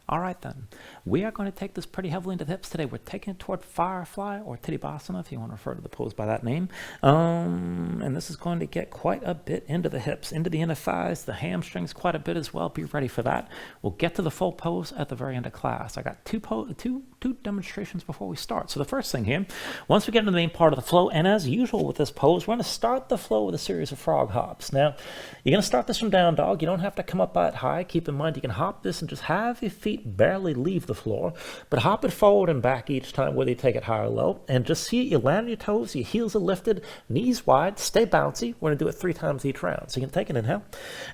All right then, we are going to take this pretty heavily into the hips today. We're taking it toward Firefly or Tittibhasana, if you want to refer to the pose by that name. And this is going to get quite a bit into the hips, into the inner thighs, the hamstrings quite a bit as well. Be ready for that. We'll get to the full pose at the very end of class. I got two demonstrations before we start. So the first thing here, once we get into the main part of the flow, and as usual with this pose, we're going to start the flow with a series of frog hops. Now, you're going to start this from down dog. You don't have to come up that high. Keep in mind you can hop this and just have your feet barely leave the floor, but hop it forward and back each time, whether you take it high or low, and just see it. You land on your toes, your heels are lifted, knees wide, stay bouncy. We're going to do it 3 times each round. So you can take an inhale,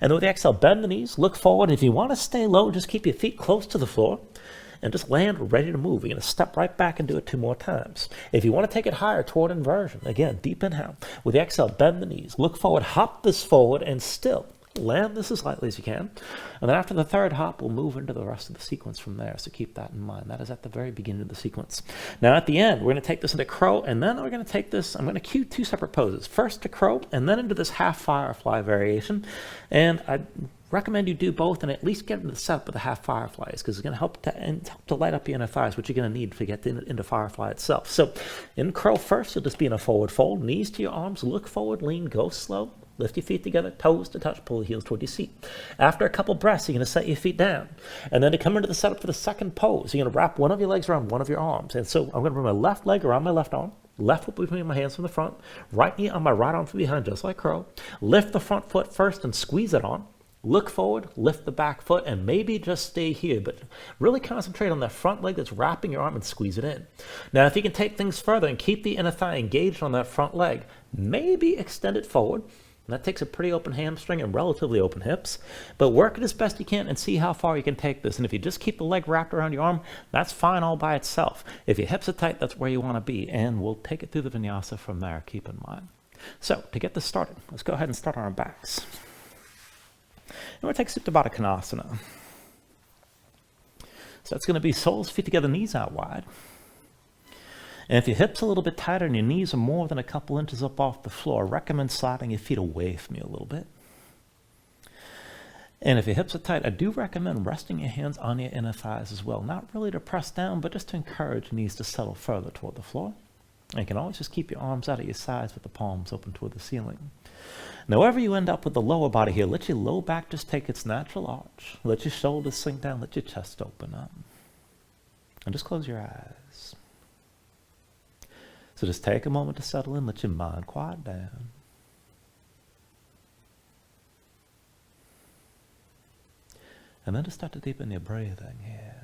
and then with the exhale, bend the knees, look forward. If you want to stay low, just keep your feet close to the floor and just land ready to move. You're going to step right back and do it 2 more times. If you want to take it higher toward inversion, again, deep inhale. With the exhale, bend the knees, look forward, hop this forward, and still land this as lightly as you can. And then after the third hop, we'll move into the rest of the sequence from there. So keep that in mind. That is at the very beginning of the sequence. Now at the end, we're going to take this into crow, and then we're going to take this, I'm going to cue 2 separate poses. First to crow, and then into this half firefly variation. And I recommend you do both and at least get into the setup of the half fireflies, because it's going to help to light up your inner thighs, which you're going to need to get into firefly itself. So in crow first, you'll just be in a forward fold, knees to your arms, look forward, lean, go slow. Lift your feet together, toes to touch, pull the heels toward your seat. After a couple breaths, you're going to set your feet down. And then to come into the setup for the second pose, you're going to wrap one of your legs around one of your arms. And so I'm going to bring my left leg around my left arm, left foot between my hands from the front, right knee on my right arm from behind, just like crow. Lift the front foot first and squeeze it on. Look forward, lift the back foot, and maybe just stay here, but really concentrate on that front leg that's wrapping your arm and squeeze it in. Now, if you can take things further and keep the inner thigh engaged on that front leg, maybe extend it forward. That takes a pretty open hamstring and relatively open hips, but work it as best you can and see how far you can take this. And if you just keep the leg wrapped around your arm, that's fine all by itself. If your hips are tight, that's where you want to be, and we'll take it through the vinyasa from there, keep in mind. So to get this started, let's go ahead and start on our backs. And we're going to take Tittibhasana. So it's going to be soles, feet together, knees out wide. And if your hips are a little bit tighter and your knees are more than a couple inches up off the floor, I recommend sliding your feet away from you a little bit. And if your hips are tight, I do recommend resting your hands on your inner thighs as well. Not really to press down, but just to encourage knees to settle further toward the floor. And you can always just keep your arms out at your sides with the palms open toward the ceiling. Now, wherever you end up with the lower body here, let your low back just take its natural arch. Let your shoulders sink down, let your chest open up. And just close your eyes. So just take a moment to settle in, let your mind quiet down. And then just start to deepen your breathing here.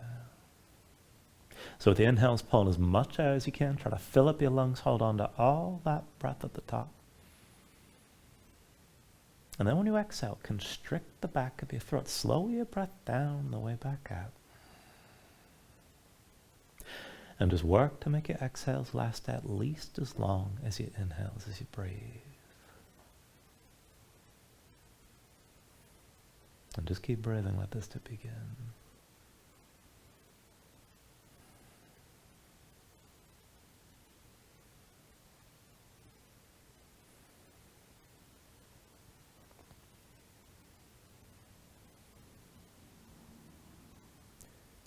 So with the inhales, pull as much air as you can. Try to fill up your lungs, hold on to all that breath at the top. And then when you exhale, constrict the back of your throat. Slow your breath down the way back out. And just work to make your exhales last at least as long as your inhales as you breathe. And just keep breathing, let this to begin.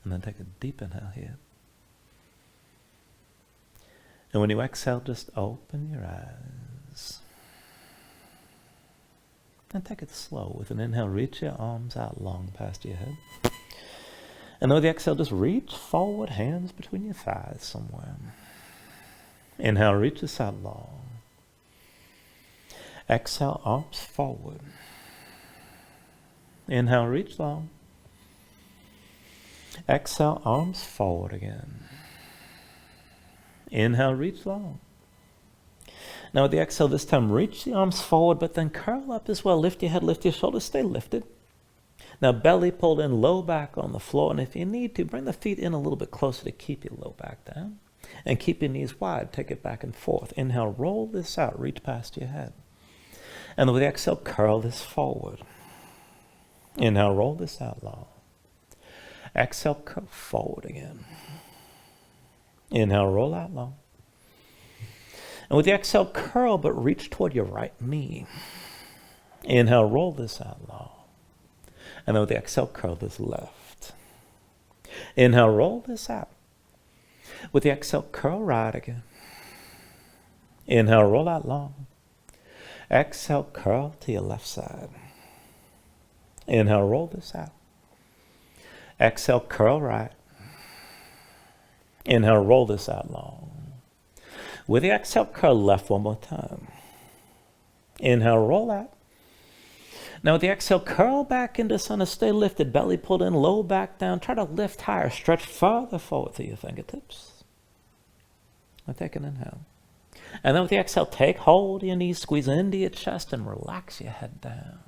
And then take a deep inhale here. And when you exhale, just open your eyes. And take it slow. With an inhale, reach your arms out long past your head. And with the exhale, just reach forward, hands between your thighs somewhere. Inhale, reach this out long. Exhale, arms forward. Inhale, reach long. Exhale, arms forward again. Inhale, reach long. Now with the exhale this time, reach the arms forward, but then curl up as well. Lift your head, lift your shoulders, stay lifted. Now belly pulled in, low back on the floor, and if you need to, bring the feet in a little bit closer to keep your low back down. And keep your knees wide, take it back and forth. Inhale, roll this out, reach past your head. And then with the exhale, curl this forward. Inhale, roll this out long. Exhale, curl forward again. Inhale, roll out long. And with the exhale, curl, but reach toward your right knee. Inhale, roll this out long. And then with the exhale, curl this left. Inhale, roll this out. With the exhale, curl right again. Inhale, roll out long. Exhale, curl to your left side. Inhale, roll this out. Exhale, curl right. Inhale, roll this out long. With the exhale, curl left one more time. Inhale, roll out. Now with the exhale, curl back into center, stay lifted, belly pulled in, low back down. Try to lift higher, stretch farther forward through your fingertips. Now take an inhale. And then with the exhale, take hold of your knees, squeeze into your chest, and relax your head down.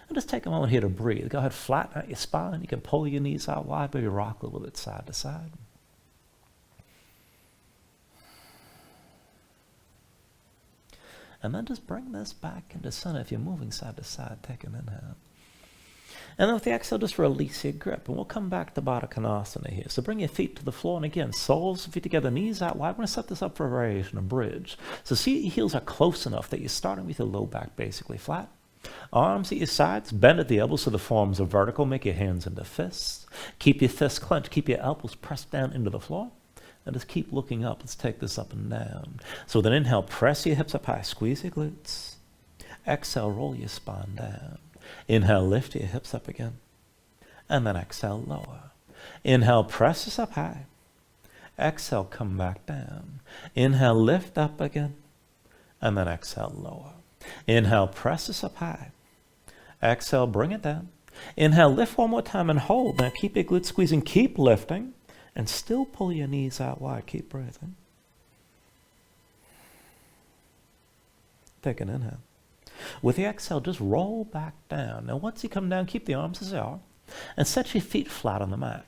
And just take a moment here to breathe. Go ahead, flatten out your spine. You can pull your knees out wide, maybe rock a little bit side to side. And then just bring this back into center. If you're moving side to side, take an inhale. And then with the exhale, just release your grip. And we'll come back to Baddha Konasana here. So bring your feet to the floor. And again, soles of feet together, knees out wide. We're going to set this up for a variation, a bridge. So see your heels are close enough that you're starting with your low back basically flat. Arms at your sides, bend at the elbows so the forearms are vertical. Make your hands into fists. Keep your fists clenched. Keep your elbows pressed down into the floor. And just keep looking up. Let's take this up and down. So with an inhale, press your hips up high. Squeeze your glutes. Exhale, roll your spine down. Inhale, lift your hips up again. And then exhale, lower. Inhale, press this up high. Exhale, come back down. Inhale, lift up again. And then exhale, lower. Inhale, press this up high. Exhale, bring it down. Inhale, lift one more time and hold. Now keep your glutes squeezing. Keep lifting. And still pull your knees out wide. Keep breathing. Take an inhale. With the exhale, just roll back down. Now once you come down, keep the arms as they are. And set your feet flat on the mat.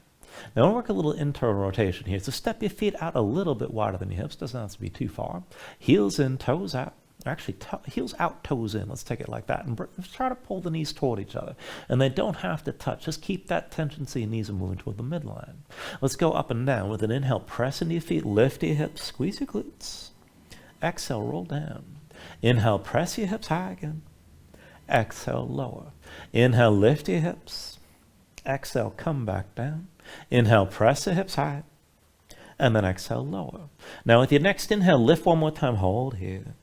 Now we'll work a little internal rotation here. So step your feet out a little bit wider than your hips. Doesn't have to be too far. Heels in, toes out. Actually, heels out, toes in. Let's take it like that. And try to pull the knees toward each other. And they don't have to touch. Just keep that tension so your knees are moving toward the midline. Let's go up and down. With an inhale, press into your feet, lift your hips, squeeze your glutes. Exhale, roll down. Inhale, press your hips high again. Exhale, lower. Inhale, lift your hips. Exhale, come back down. Inhale, press the hips high. And then exhale, lower. Now with your next inhale, lift one more time. Hold here.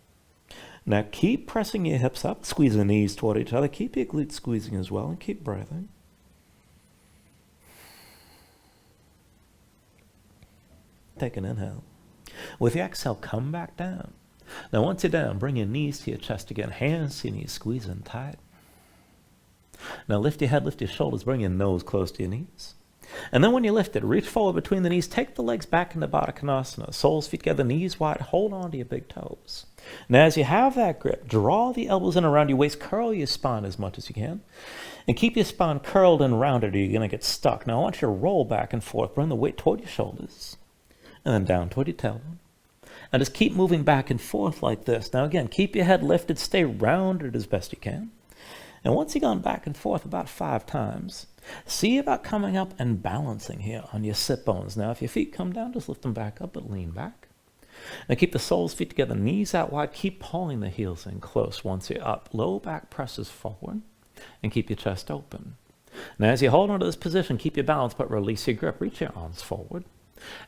Now keep pressing your hips up, squeeze the knees toward each other. Keep your glutes squeezing as well and keep breathing. Take an inhale. With the exhale, come back down. Now once you're down, bring your knees to your chest again. Hands to your knees, squeeze in tight. Now lift your head, lift your shoulders, bring your nose close to your knees. And then when you lift it, reach forward between the knees, take the legs back into Baddha Konasana. Soles, feet together, knees wide, hold on to your big toes. Now as you have that grip, draw the elbows in around your waist, curl your spine as much as you can. And keep your spine curled and rounded or you're going to get stuck. Now I want you to roll back and forth, bring the weight toward your shoulders. And then down toward your tailbone. And just keep moving back and forth like this. Now again, keep your head lifted, stay rounded as best you can. And once you've gone back and forth about 5 times, see about coming up and balancing here on your sit bones. Now if your feet come down, just lift them back up, but lean back. Now keep the soles, feet together, knees out wide. Keep pulling the heels in close once you're up. Low back presses forward and keep your chest open. Now as you hold on to this position, keep your balance, but release your grip. Reach your arms forward.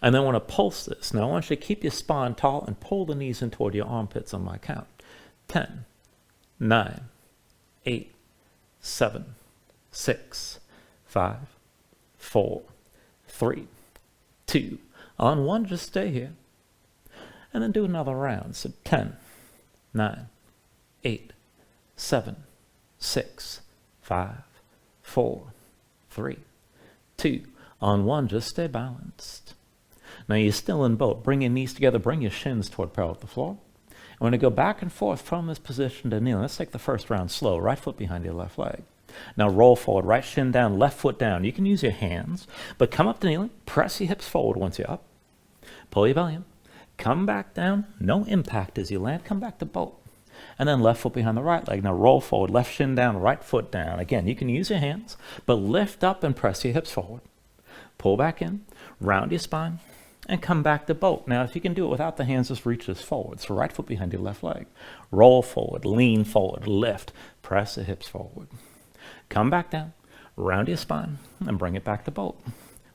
And then I want to pulse this. Now I want you to keep your spine tall and pull the knees in toward your armpits on my count. 10, 9, 8, 7, 6, 5, 4, 3, 2. On 1, just stay here. And then do another round. So 10, 9, 8, 7, 6, 5, 4, 3, 2. On 1, just stay balanced. Now you're still in boat. Bring your knees together. Bring your shins toward parallel with the floor. And we're going to go back and forth from this position to kneel. Let's take the first round slow. Right foot behind your left leg. Now roll forward. Right shin down. Left foot down. You can use your hands. But come up to kneeling. Press your hips forward once you're up. Pull your belly in. Come back down. No impact as you land. Come back to boat. And then left foot behind the right leg. Now roll forward. Left shin down. Right foot down. Again, you can use your hands. But lift up and press your hips forward. Pull back in. Round your spine. And come back to boat. Now, if you can do it without the hands, just reach this forward. So right foot behind your left leg. Roll forward, lean forward, lift. Press the hips forward. Come back down, round your spine, and bring it back to boat.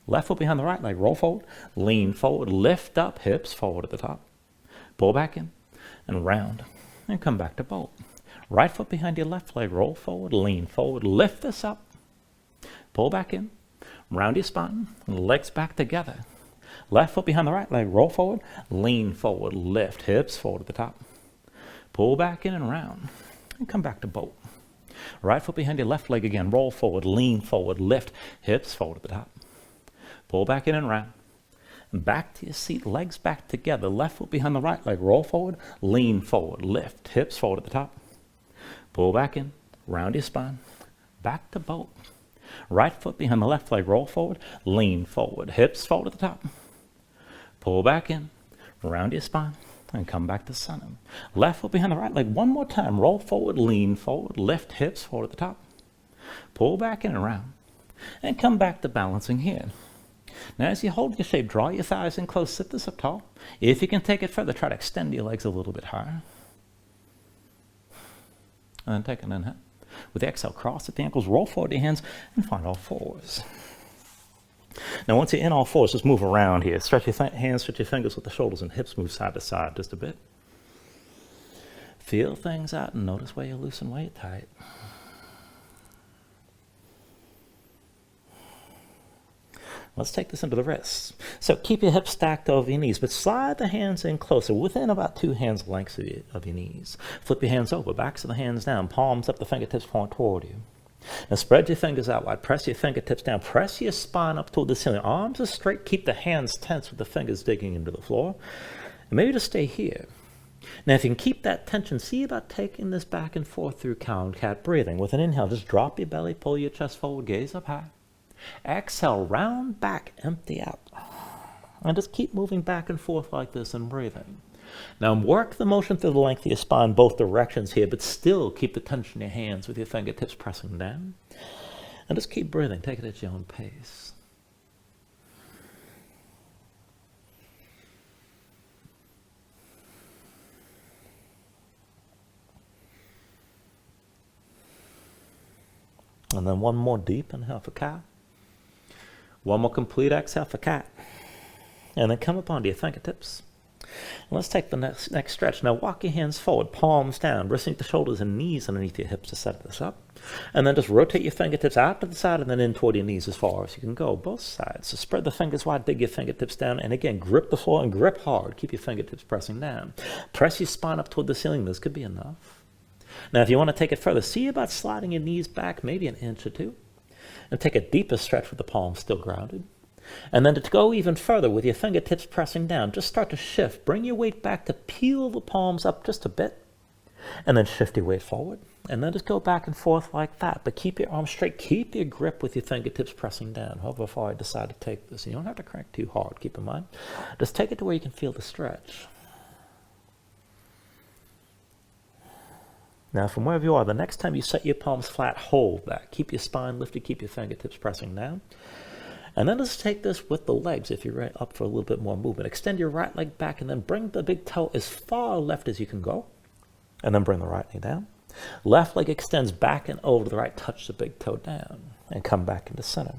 Left foot behind the right leg, roll forward, lean forward, lift up, hips forward at the top. Pull back in and round and come back to boat. Right foot behind your left leg, roll forward, lean forward, lift this up. Pull back in, round your spine, legs back together. Left foot behind the right leg, roll forward, lean forward, lift, hips forward at the top. Pull back in and round and come back to boat. Right foot behind your left leg again, roll forward, lean forward, lift, hips forward at the top. Pull back in and round. And back to your seat, legs back together. Left foot behind the right leg, roll forward, lean forward, lift, hips forward at the top. Pull back in, round your spine, back to boat. Right foot behind the left leg, roll forward, lean forward, hips forward at the top. Pull back in, round your spine, and come back to center. Left foot behind the right leg, one more time. Roll forward, lean forward, lift hips forward at the top. Pull back in and round, and come back to balancing here. Now as you hold your shape, draw your thighs in close, sit this up tall. If you can take it further, try to extend your legs a little bit higher. And then take an inhale. With the exhale, cross at the ankles, roll forward your hands, and find all fours. Now once you're in all fours, just move around here. Stretch your hands, stretch your fingers with the shoulders and hips, move side to side just a bit. Feel things out and notice where you loosen, where you tight. Let's take this into the wrists. So keep your hips stacked over your knees, but slide the hands in closer, within about 2 hands lengths of your knees. Flip your hands over, backs of the hands down, palms up, the fingertips point toward you. Now spread your fingers out wide, press your fingertips down, press your spine up toward the ceiling. Arms are straight, keep the hands tense with the fingers digging into the floor. And maybe just stay here. Now if you can keep that tension, see about taking this back and forth through cow and cat breathing. With an inhale, just drop your belly, pull your chest forward, gaze up high. Exhale, round back, empty out. And just keep moving back and forth like this and breathing. Now work the motion through the length of your spine, both directions here, but still keep the tension in your hands with your fingertips pressing down. And just keep breathing, take it at your own pace. And then one more deep inhale for cow. One more complete exhale for cat. And then come up onto your fingertips. And let's take the next stretch. Now walk your hands forward, palms down, resting the shoulders and knees underneath your hips to set this up. And then just rotate your fingertips out to the side and then in toward your knees as far as you can go, both sides. So spread the fingers wide, dig your fingertips down, and again, grip the floor and grip hard. Keep your fingertips pressing down. Press your spine up toward the ceiling. This could be enough. Now if you want to take it further, see about sliding your knees back maybe an inch or two. And take a deeper stretch with the palms still grounded. And then to go even further with your fingertips pressing down, just start to shift. Bring your weight back to peel the palms up just a bit. And then shift your weight forward. And then just go back and forth like that. But keep your arms straight. Keep your grip with your fingertips pressing down. However far I decide to take this. You don't have to crank too hard, keep in mind. Just take it to where you can feel the stretch. Now from wherever you are, the next time you set your palms flat, hold that. Keep your spine lifted, keep your fingertips pressing down. And then let's take this with the legs if you're up for a little bit more movement. Extend your right leg back and then bring the big toe as far left as you can go. And then bring the right knee down. Left leg extends back and over to the right, touch the big toe down and come back into center.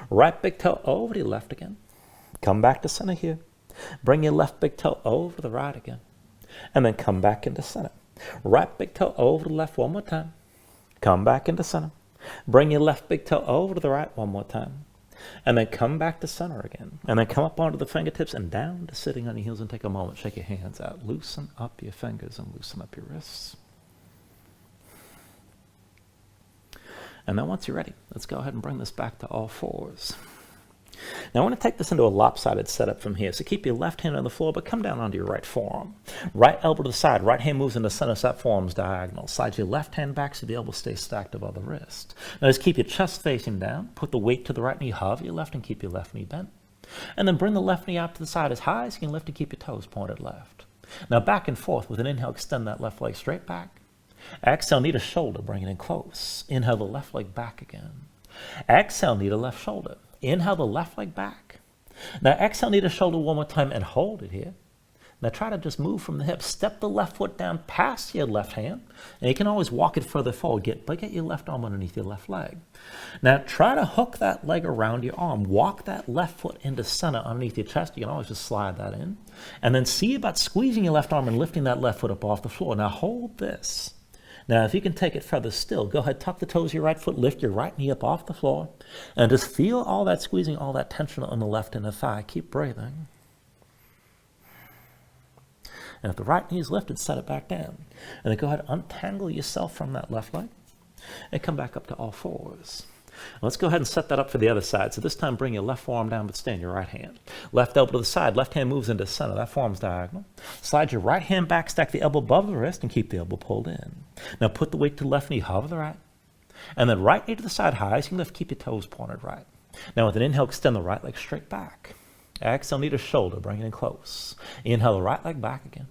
Right big toe over to your left again. Come back to center here. Bring your left big toe over the right again. And then come back into center. Right big toe over to the left one more time. Come back into center. Bring your left big toe over to the right one more time. And then come back to center again. And then come up onto the fingertips and down to sitting on your heels and take a moment. Shake your hands out. Loosen up your fingers and loosen up your wrists. And then once you're ready, let's go ahead and bring this back to all fours. Now I want to take this into a lopsided setup from here. So keep your left hand on the floor, but come down onto your right forearm. Right elbow to the side, right hand moves into center, so that forearm's diagonal. Slide your left hand back so the elbow stays stacked above the wrist. Now just keep your chest facing down, put the weight to the right knee, hover your left and keep your left knee bent. And then bring the left knee out to the side as high as you can lift to keep your toes pointed left. Now back and forth with an inhale, extend that left leg straight back. Exhale, knee to shoulder, bring it in close. Inhale the left leg back again. Exhale, knee to left shoulder. Inhale the left leg back. Now exhale, knee to shoulder one more time and hold it here. Now try to just move from the hip. Step the left foot down past your left hand. And you can always walk it further forward, but get your left arm underneath your left leg. Now try to hook that leg around your arm. Walk that left foot into center underneath your chest. You can always just slide that in. And then see about squeezing your left arm and lifting that left foot up off the floor. Now hold this. Now if you can take it further still, go ahead, tuck the toes of your right foot, lift your right knee up off the floor, and just feel all that squeezing, all that tension on the left inner thigh. Keep breathing. And if the right knee is lifted, set it back down. And then go ahead, untangle yourself from that left leg and come back up to all fours. Let's go ahead and set that up for the other side. So this time bring your left forearm down, but stay in your right hand. Left elbow to the side, left hand moves into center. That forearm's diagonal. Slide your right hand back, stack the elbow above the wrist, and keep the elbow pulled in. Now put the weight to the left knee, hover the right. And then right knee to the side, high as you can lift, keep your toes pointed right. Now with an inhale, extend the right leg straight back. Exhale, knee to shoulder, bring it in close. Inhale the right leg back again.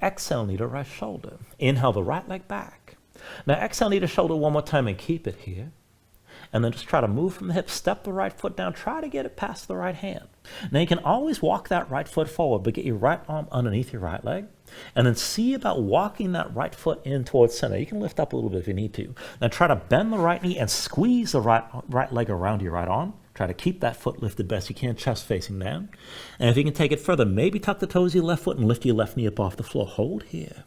Exhale, knee to right shoulder. Inhale the right leg back. Now exhale, knee to shoulder one more time and keep it here. And then just try to move from the hip, step the right foot down, try to get it past the right hand. Now you can always walk that right foot forward, but get your right arm underneath your right leg. And then see about walking that right foot in towards center. You can lift up a little bit if you need to. Now try to bend the right knee and squeeze the right leg around your right arm. Try to keep that foot lifted best you can, chest facing down. And if you can take it further, maybe tuck the toes of your left foot and lift your left knee up off the floor. Hold here.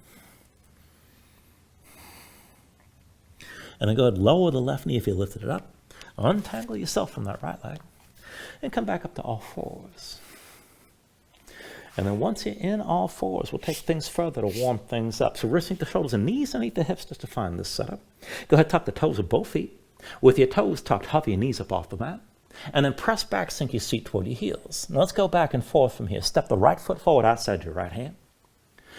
And then go ahead, lower the left knee if you lifted it up. Untangle yourself from that right leg. And come back up to all fours. And then once you're in all fours, we'll take things further to warm things up. So wrists underneath the shoulders and knees underneath the hips just to find this setup. Go ahead, tuck the toes of both feet. With your toes tucked, hover your knees up off the mat. And then press back, sink your seat toward your heels. Now let's go back and forth from here. Step the right foot forward outside your right hand.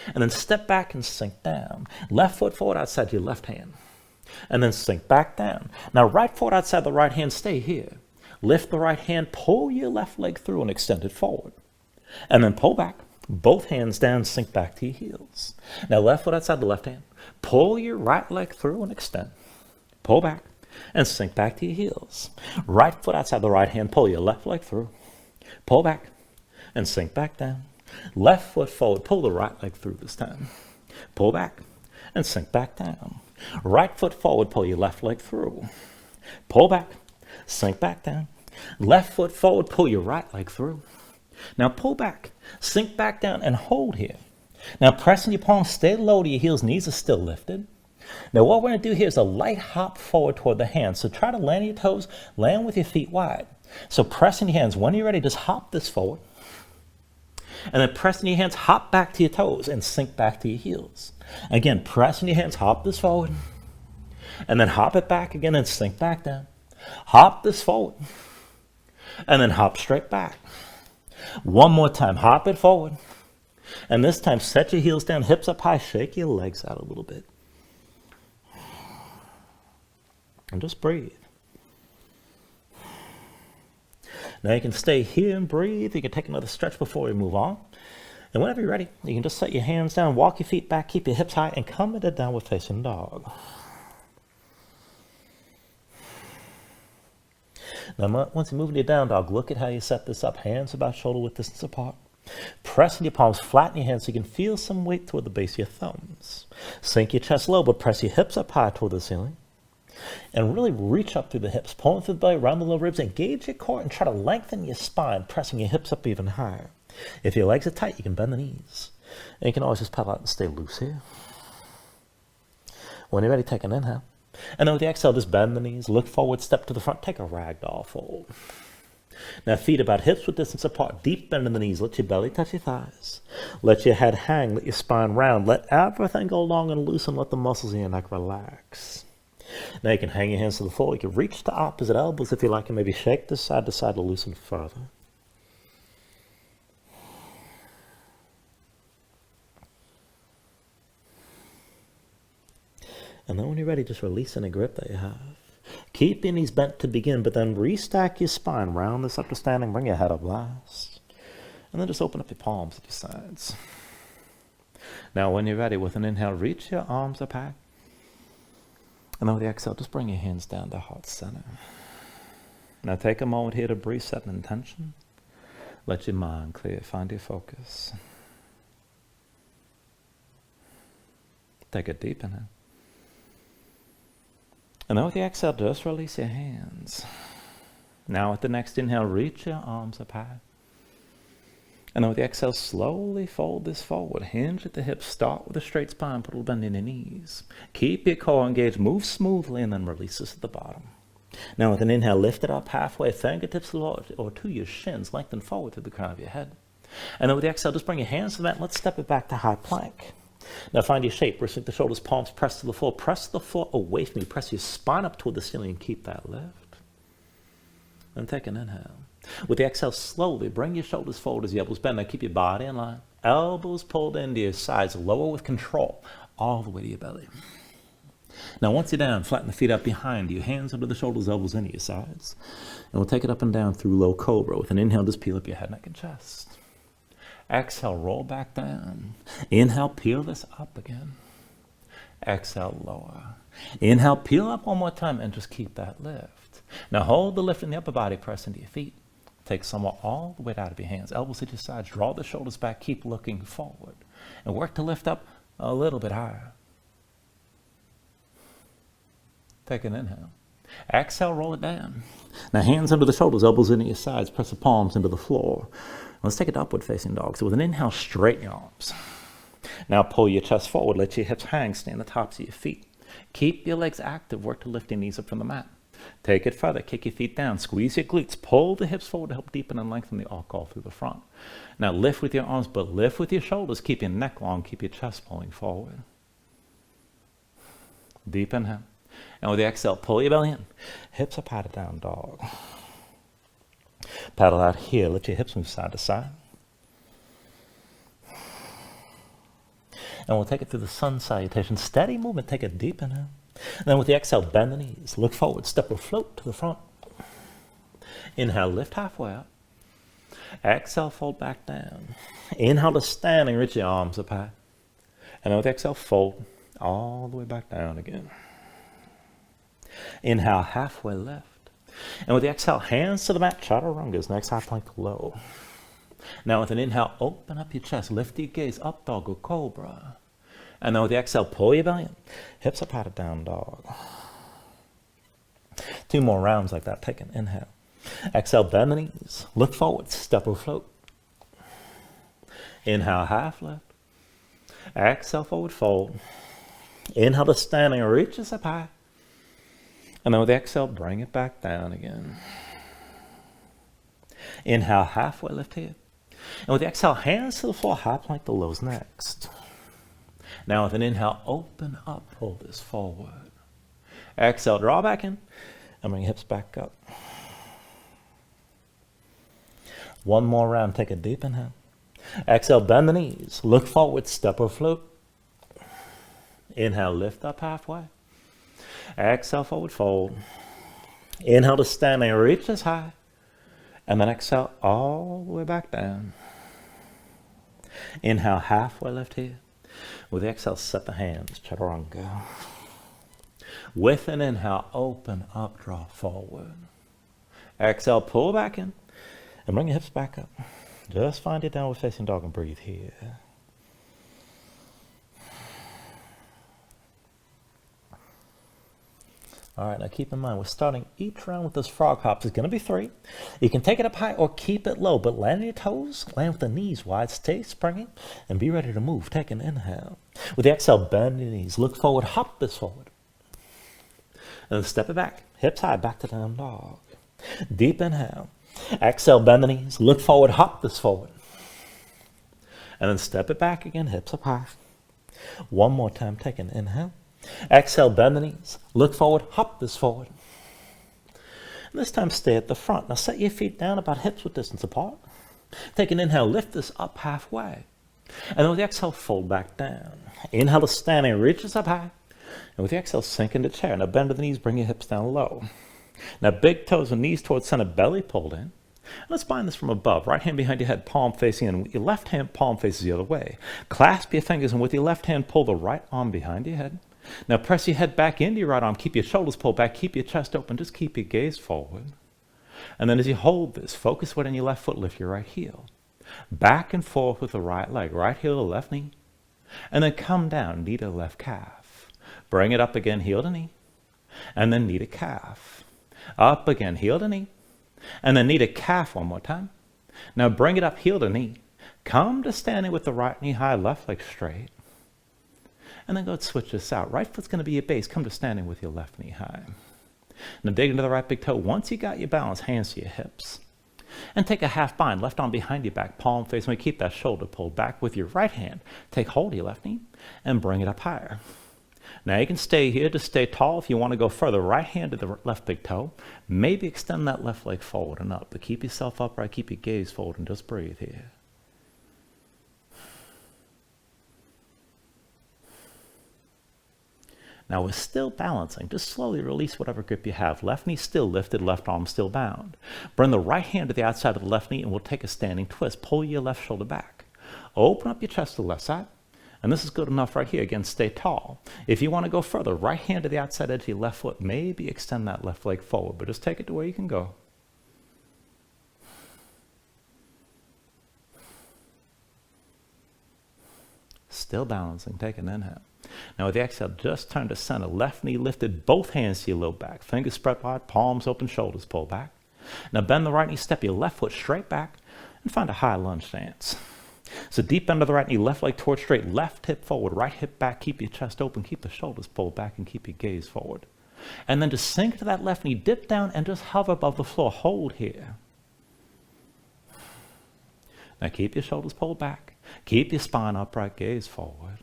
And then step back and sink down. Left foot forward outside your left hand. And then sink back down. Now right foot outside the right hand, stay here. Lift the right hand, pull your left leg through and extend it forward. And then pull back, both hands down, sink back to your heels. Now left foot outside the left hand, pull your right leg through and extend. Pull back and sink back to your heels. Right foot outside the right hand, pull your left leg through. Pull back and sink back down. Left foot forward, pull the right leg through this time. Pull back and sink back down. Right foot forward, pull your left leg through. Pull back, sink back down. Left foot forward, pull your right leg through. Now pull back, sink back down and hold here. Now pressing your palms, stay low to your heels, knees are still lifted. Now what we're going to do here is a light hop forward toward the hands. So try to land on your toes, land with your feet wide. So pressing your hands, when you're ready, just hop this forward. And then pressing your hands, hop back to your toes and sink back to your heels. Again, pressing your hands, hop this forward. And then hop it back again and sink back down. Hop this forward. And then hop straight back. One more time, hop it forward. And this time, set your heels down, hips up high, shake your legs out a little bit. And just breathe. Now you can stay here and breathe. You can take another stretch before we move on. And whenever you're ready, you can just set your hands down, walk your feet back, keep your hips high, and come into downward facing dog. Now once you move into your down dog, look at how you set this up. Hands about shoulder width distance apart. Pressing your palms, flatten your hands so you can feel some weight toward the base of your thumbs. Sink your chest low, but press your hips up high toward the ceiling. And really reach up through the hips, pulling through the belly, around the low ribs, engage your core and try to lengthen your spine, pressing your hips up even higher. If your legs are tight, you can bend the knees. And you can always just pedal out and stay loose here. When you're ready, take an inhale. And then with the exhale, just bend the knees, look forward, step to the front, take a ragdoll fold. Now feet about hips width distance apart, deep bend in the knees, let your belly touch your thighs. Let your head hang, let your spine round, let everything go long and loose and let the muscles in your neck relax. Now you can hang your hands to the floor, you can reach to opposite elbows if you like, and maybe shake this side to side to loosen further. And then when you're ready, just release any grip that you have. Keep your knees bent to begin, but then restack your spine. Round this up to standing. Bring your head up last. And then just open up your palms at your sides. Now when you're ready, with an inhale, reach your arms up high. And then with the exhale, just bring your hands down to heart center. Now take a moment here to breathe, set an intention. Let your mind clear, find your focus. Take a deep inhale. And then with the exhale, just release your hands. Now with the next inhale, reach your arms up high. And then with the exhale, slowly fold this forward. Hinge at the hips. Start with a straight spine. Put a little bend in your knees. Keep your core engaged. Move smoothly and then release this at the bottom. Now with an inhale, lift it up halfway. Fingertips or to your shins. Lengthen forward through the crown of your head. And then with the exhale, just bring your hands to the mat. Let's step it back to high plank. Now find your shape. Wrist the shoulders, palms press to the floor. Press the floor away from you. Press your spine up toward the ceiling and keep that lift. And take an inhale. With the exhale, slowly bring your shoulders forward as your elbows bend. Now keep your body in line. Elbows pulled into your sides. Lower with control. All the way to your belly. Now once you're down, flatten the feet up behind you. Hands under the shoulders, elbows into your sides. And we'll take it up and down through low cobra. With an inhale, just peel up your head, neck, and chest. Exhale, roll back down. Inhale, peel this up again. Exhale, lower. Inhale, peel up one more time and just keep that lift. Now hold the lift in the upper body, press into your feet. Take somewhat all the way out of your hands. Elbows at your sides, draw the shoulders back, keep looking forward. And work to lift up a little bit higher. Take an inhale. Exhale, roll it down. Now hands under the shoulders, elbows into your sides, press the palms into the floor. Let's take it upward facing dog. So with an inhale, straighten your arms. Now pull your chest forward, let your hips hang, stay on the tops of your feet. Keep your legs active, work to lift your knees up from the mat. Take it further, kick your feet down, squeeze your glutes, pull the hips forward to help deepen and lengthen the arc all through the front. Now lift with your arms, but lift with your shoulders, keep your neck long, keep your chest pulling forward. Deep inhale. And with the exhale, pull your belly in. Hips are patted down, dog. Paddle out here, let your hips move side to side. And we'll take it through the sun salutation. Steady movement, take a deep inhale. And then with the exhale, bend the knees, look forward, step or float to the front. Inhale, lift halfway up. Exhale, fold back down. Inhale to standing, reach your arms up high. And then with the exhale, fold all the way back down again. Inhale, halfway lift. And with the exhale, hands to the mat, chaturangas, next high plank low. Now with an inhale, open up your chest, lift your gaze, up dog or cobra. And then with the exhale, pull your belly in. Hips are patted down, dog. 2 more rounds like that. Take an inhale. Exhale, bend the knees. Look forward, step or float. Inhale, half lift. Exhale, forward fold. Inhale to standing, reaches up high. And then with the exhale, bring it back down again. Inhale, halfway lift here. And with the exhale, hands to the floor, high plank the lows next. Now with an inhale, open up, pull this forward. Exhale, draw back in, and bring your hips back up. 1 more round, take a deep inhale. Exhale, bend the knees, look forward, step or float. Inhale, lift up halfway. Exhale, forward fold. Inhale to standing, reach as high. And then exhale all the way back down. Inhale, halfway lift here. With the exhale, set the hands, chaturanga. With an inhale, open up, draw forward. Exhale, pull back in. And bring your hips back up. Just find your downward facing dog and breathe here. All right, now keep in mind, we're starting each round with those frog hops. It's going to be 3. You can take it up high or keep it low, but land on your toes, land with the knees wide, stay springy, and be ready to move. Take an inhale. With the exhale, bend your knees, look forward, hop this forward. And then step it back, hips high, back to down dog. Deep inhale. Exhale, bend the knees, look forward, hop this forward. And then step it back again, hips up high. 1 more time, take an inhale. Exhale, bend the knees, look forward, hop this forward. And this time stay at the front. Now set your feet down about hips width distance apart. Take an inhale, lift this up halfway. And then with the exhale, fold back down. Inhale to standing, reaches up high. And with the exhale, sink into chair. Now bend to the knees, bring your hips down low. Now big toes and knees towards center, belly pulled in. Let's bind this from above. Right hand behind your head, palm facing in. Your left hand, palm faces the other way. Clasp your fingers, and with your left hand, pull the right arm behind your head. Now press your head back into your right arm. Keep your shoulders pulled back. Keep your chest open. Just keep your gaze forward. And then as you hold this, focus weight on your left foot. Lift your right heel. Back and forth with the right leg. Right heel to left knee. And then come down, knee to left calf. Bring it up again, heel to knee. And then knee to calf. Up again, heel to knee. And then knee to calf one more time. Now bring it up, heel to knee. Come to standing with the right knee high, left leg straight. And then go ahead and switch this out. Right foot's going to be your base. Come to standing with your left knee high. Now dig into the right big toe. Once you got your balance, hands to your hips. And take a half bind, left arm behind your back, palm facing. Keep that shoulder pulled back with your right hand. Take hold of your left knee and bring it up higher. Now you can stay here to stay tall. If you want to go further, right hand to the left big toe. Maybe extend that left leg forward and up, but keep yourself upright, keep your gaze forward, and just breathe here. Now we're still balancing. Just slowly release whatever grip you have. Left knee still lifted, left arm still bound. Bring the right hand to the outside of the left knee and we'll take a standing twist. Pull your left shoulder back. Open up your chest to the left side. And this is good enough right here. Again, stay tall. If you want to go further, right hand to the outside edge of your left foot. Maybe extend that left leg forward, but just take it to where you can go. Still balancing. Take an inhale. Now with the exhale, just turn to center. Left knee lifted, both hands to your low back. Fingers spread wide, palms open, shoulders pull back. Now bend the right knee, step your left foot straight back, and find a high lunge stance. So deep bend of the right knee, left leg towards straight, left hip forward, right hip back. Keep your chest open, keep the shoulders pulled back, and keep your gaze forward. And then just sink to that left knee, dip down, and just hover above the floor. Hold here. Now keep your shoulders pulled back. Keep your spine upright, gaze forward.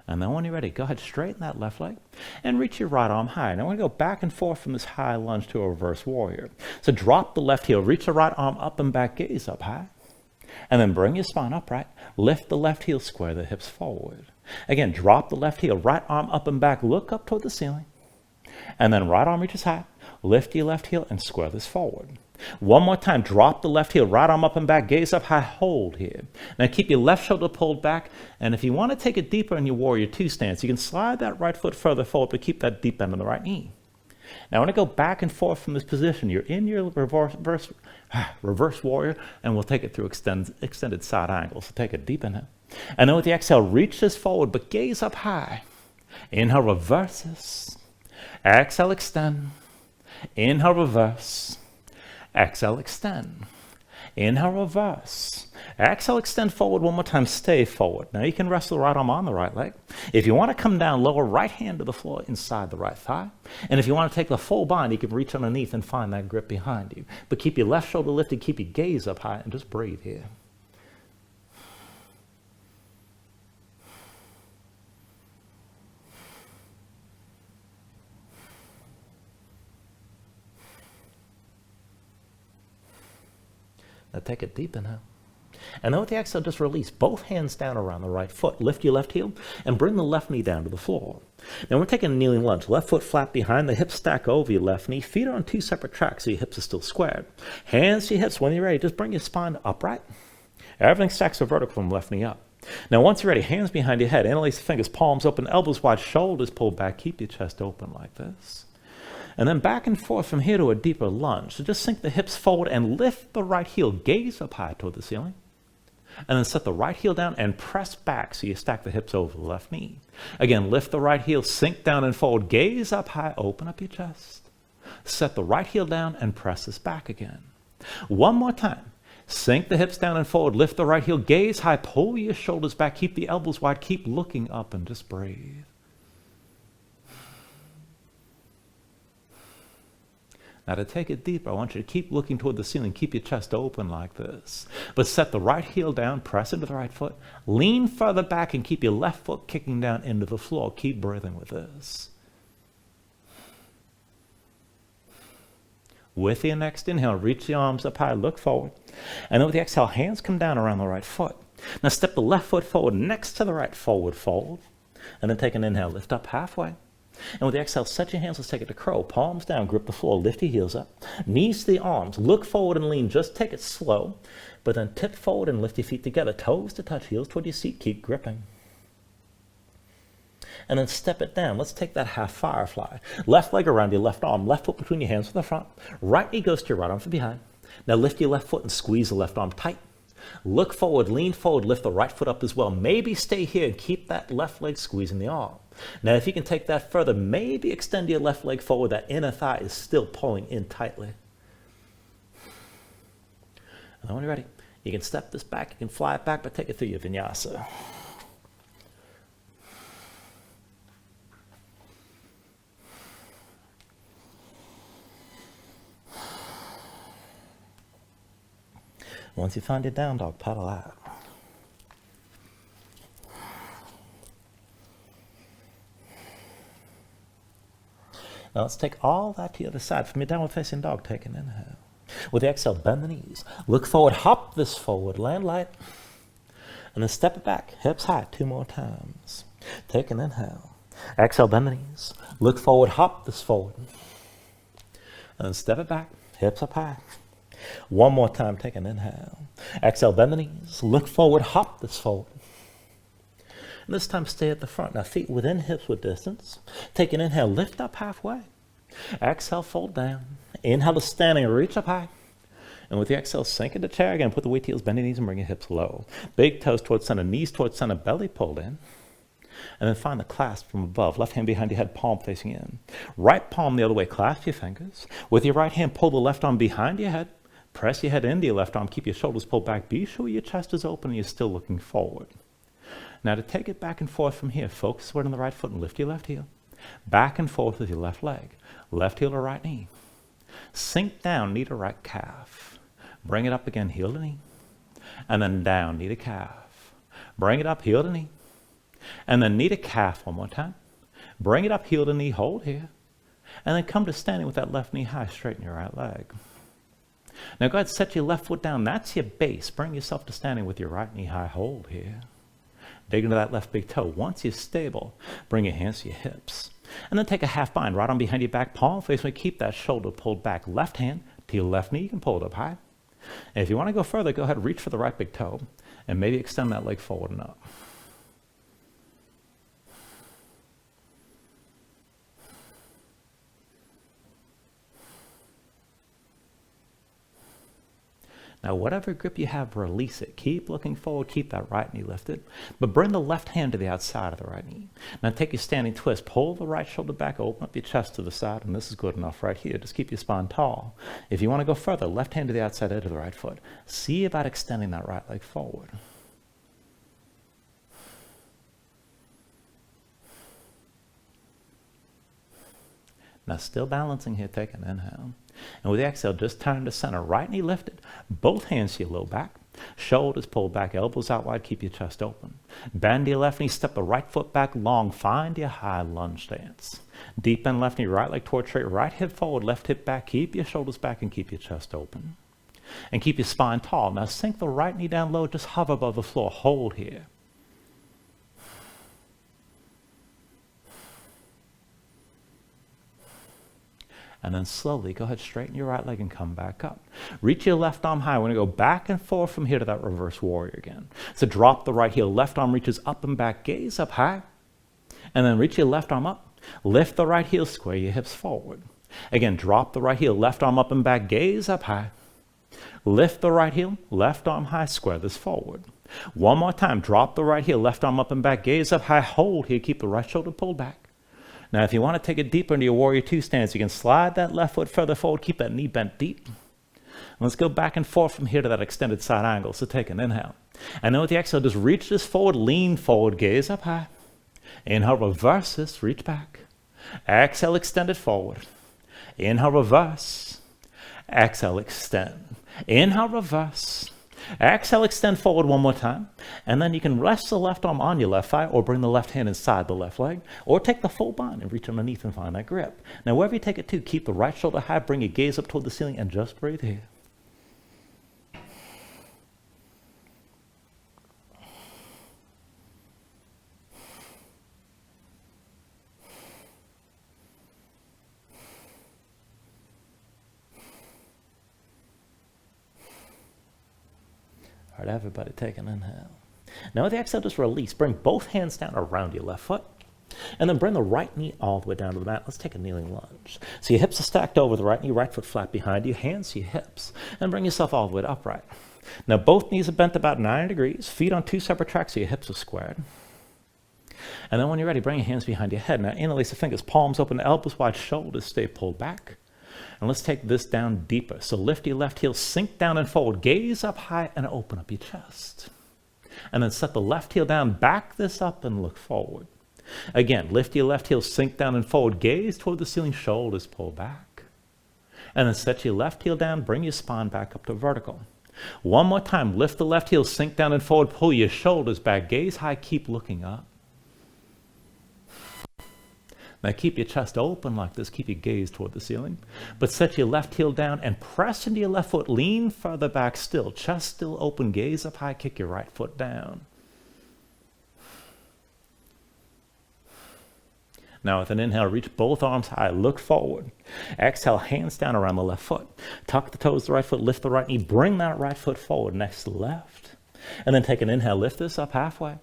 And then when you're ready, go ahead, straighten that left leg and reach your right arm high. Now we're going to go back and forth from this high lunge to a reverse warrior. So drop the left heel, reach the right arm up and back, gaze up high. And then bring your spine upright, lift the left heel, square the hips forward. Again, drop the left heel, right arm up and back, look up toward the ceiling. And then right arm reaches high, lift your left heel and square this forward. One more time, drop the left heel, right arm up and back, gaze up high, hold here. Now keep your left shoulder pulled back, and if you want to take it deeper in your warrior two stance, you can slide that right foot further forward, but keep that deep bend on the right knee. Now when I go back and forth from this position, you're in your reverse warrior, and we'll take it through extended side angles. So take a deep inhale. And then with the exhale, reach this forward, but gaze up high. Inhale, reverses. Exhale, extend. Inhale, reverse. Exhale, extend. Inhale, reverse. Exhale, extend forward one more time. Stay forward. Now you can rest the right arm on the right leg. If you want to come down, lower right hand to the floor inside the right thigh. And if you want to take the full bind, you can reach underneath and find that grip behind you. But keep your left shoulder lifted, keep your gaze up high, and just breathe here. Now take a deep inhale. And then with the exhale, just release both hands down around the right foot. Lift your left heel and bring the left knee down to the floor. Now we're taking a kneeling lunge. Left foot flat behind, the hips stack over your left knee. Feet are on two separate tracks, so your hips are still squared. Hands to your hips. When you're ready, just bring your spine upright. Everything stacks vertical from left knee up. Now once you're ready, hands behind your head. Interlace the fingers, palms open, elbows wide, shoulders pulled back. Keep your chest open like this. And then back and forth from here to a deeper lunge. So just sink the hips forward and lift the right heel. Gaze up high toward the ceiling. And then set the right heel down and press back so you stack the hips over the left knee. Again, lift the right heel, sink down and forward. Gaze up high, open up your chest. Set the right heel down and press this back again. One more time. Sink the hips down and forward. Lift the right heel, gaze high, pull your shoulders back. Keep the elbows wide. Keep looking up and just breathe. Now to take it deeper, I want you to keep looking toward the ceiling. Keep your chest open like this. But set the right heel down, press into the right foot. Lean further back and keep your left foot kicking down into the floor. Keep breathing with this. With your next inhale, reach the arms up high, look forward. And then with the exhale, hands come down around the right foot. Now step the left foot forward next to the right, forward fold. And then take an inhale, lift up halfway. And with the exhale, set your hands, let's take it to crow. Palms down, grip the floor, lift your heels up. Knees to the arms, look forward and lean. Just take it slow, but then tip forward and lift your feet together. Toes to touch, heels toward your seat, keep gripping. And then step it down. Let's take that half firefly. Left leg around your left arm, left foot between your hands to the front. Right knee goes to your right arm from behind. Now lift your left foot and squeeze the left arm tight. Look forward, lean forward, lift the right foot up as well. Maybe stay here and keep that left leg squeezing the arm. Now, if you can take that further, maybe extend your left leg forward. That inner thigh is still pulling in tightly. And when you're ready, you can step this back, you can fly it back, but take it through your vinyasa. Once you find your down dog, paddle out. Now let's take all that to the other side. From your downward facing dog, take an inhale. With the exhale, bend the knees. Look forward, hop this forward, land light. And then step it back, hips high, 2 more times. Take an inhale. Exhale, bend the knees. Look forward, hop this forward. And then step it back, hips up high. 1 more time, take an inhale. Exhale, bend the knees. Look forward, hop this forward. And this time, stay at the front. Now, feet within hips with distance. Take an inhale, lift up halfway. Exhale, fold down. Inhale to standing, reach up high. And with the exhale, sink into chair again. Put the weight heels, bend your knees, and bring your hips low. Big toes towards center, knees towards center, belly pulled in. And then find the clasp from above. Left hand behind your head, palm facing in. Right palm the other way, clasp your fingers. With your right hand, pull the left arm behind your head. Press your head into your left arm. Keep your shoulders pulled back. Be sure your chest is open and you're still looking forward. Now to take it back and forth from here, focus forward on the right foot and lift your left heel. Back and forth with your left leg. Left heel to right knee. Sink down, knee to right calf. Bring it up again, heel to knee. And then down, knee to calf. Bring it up, heel to knee. And then knee to calf 1 more time. Bring it up, heel to knee, hold here. And then come to standing with that left knee high, straighten your right leg. Now go ahead, set your left foot down. That's your base. Bring yourself to standing with your right knee high, hold here. Dig into that left big toe. Once you're stable, bring your hands to your hips. And then take a half bind, right arm behind your back, palm facing. Keep that shoulder pulled back. Left hand to your left knee. You can pull it up high. And if you want to go further, go ahead and reach for the right big toe. And maybe extend that leg forward and up. Now, whatever grip you have, release it. Keep looking forward. Keep that right knee lifted. But bring the left hand to the outside of the right knee. Now, take your standing twist. Pull the right shoulder back. Open up your chest to the side. And this is good enough right here. Just keep your spine tall. If you want to go further, left hand to the outside edge of the right foot. See about extending that right leg forward. Now, still balancing here. Take an inhale. And with the exhale, just turn to center. Right knee lifted. Both hands to your low back. Shoulders pulled back. Elbows out wide. Keep your chest open. Bend your left knee. Step the right foot back long. Find your high lunge stance. Deep bend left knee. Right leg towards straight. Right hip forward. Left hip back. Keep your shoulders back and keep your chest open. And keep your spine tall. Now sink the right knee down low. Just hover above the floor. Hold here. And then slowly, go ahead, straighten your right leg and come back up. Reach your left arm high. We're going to go back and forth from here to that reverse warrior again. So drop the right heel. Left arm reaches up and back. Gaze up high. And then reach your left arm up. Lift the right heel. Square your hips forward. Again, drop the right heel. Left arm up and back. Gaze up high. Lift the right heel. Left arm high. Square this forward. 1 more time. Drop the right heel. Left arm up and back. Gaze up high. Hold here. Keep the right shoulder pulled back. Now, if you want to take it deeper into your warrior 2 stance, you can slide that left foot further forward. Keep that knee bent deep. Let's go back and forth from here to that extended side angle. So take an inhale. And then with the exhale, just reach this forward, lean forward, gaze up high. Inhale, reverse this, reach back. Exhale, extend it forward. Inhale, reverse. Exhale, extend. Inhale, reverse. Exhale, extend forward 1 more time. And then you can rest the left arm on your left thigh or bring the left hand inside the left leg or take the full bind and reach underneath and find that grip. Now, wherever you take it to, keep the right shoulder high, bring your gaze up toward the ceiling and just breathe here. All right, everybody take an inhale. Now with the exhale, just release. Bring both hands down around your left foot. And then bring the right knee all the way down to the mat. Let's take a kneeling lunge. So your hips are stacked over the right knee, right foot flat behind you, hands to your hips. And bring yourself all the way to upright. Now both knees are bent about 90 degrees, feet on two separate tracks so your hips are squared. And then when you're ready, bring your hands behind your head. Now interlace the fingers, palms open, elbows wide, shoulders stay pulled back. And let's take this down deeper. So lift your left heel, sink down and forward, gaze up high and open up your chest. And then set the left heel down, back this up and look forward. Again, lift your left heel, sink down and forward, gaze toward the ceiling, shoulders pull back. And then set your left heel down, bring your spine back up to vertical. One more time, lift the left heel, sink down and forward, pull your shoulders back, gaze high, keep looking up. Now keep your chest open like this, keep your gaze toward the ceiling, but set your left heel down and press into your left foot, lean further back still, chest still open, gaze up high, kick your right foot down. Now with an inhale, reach both arms high, look forward. Exhale, hands down around the left foot. Tuck the toes, the right foot, lift the right knee, bring that right foot forward, next to left. And then take an inhale, lift this up halfway.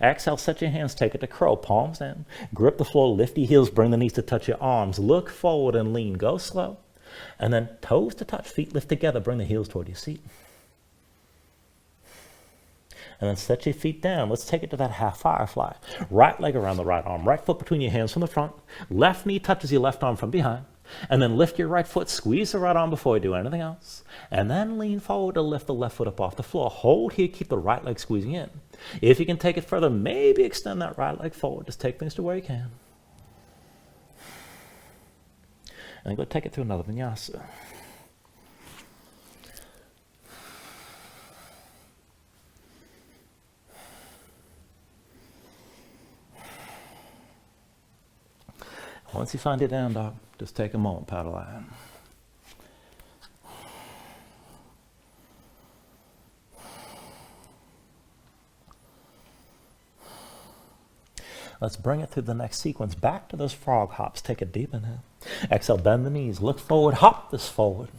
Exhale, set your hands, take it to crow, palms in. Grip the floor, lift your heels, bring the knees to touch your arms. Look forward and lean, go slow. And then toes to touch, feet lift together, bring the heels toward your seat. And then set your feet down. Let's take it to that half firefly. Right leg around the right arm, right foot between your hands from the front. Left knee touches your left arm from behind. And then lift your right foot, squeeze the right arm before you do anything else. And then lean forward to lift the left foot up off the floor. Hold here, keep the right leg squeezing in. If you can take it further, maybe extend that right leg forward. Just take things to where you can. And then go take it through another vinyasa. Once you find your down dog, just take a moment, paddle out. Let's bring it through the next sequence. Back to those frog hops. Take a deep inhale. Exhale, bend the knees. Look forward. Hop this forward.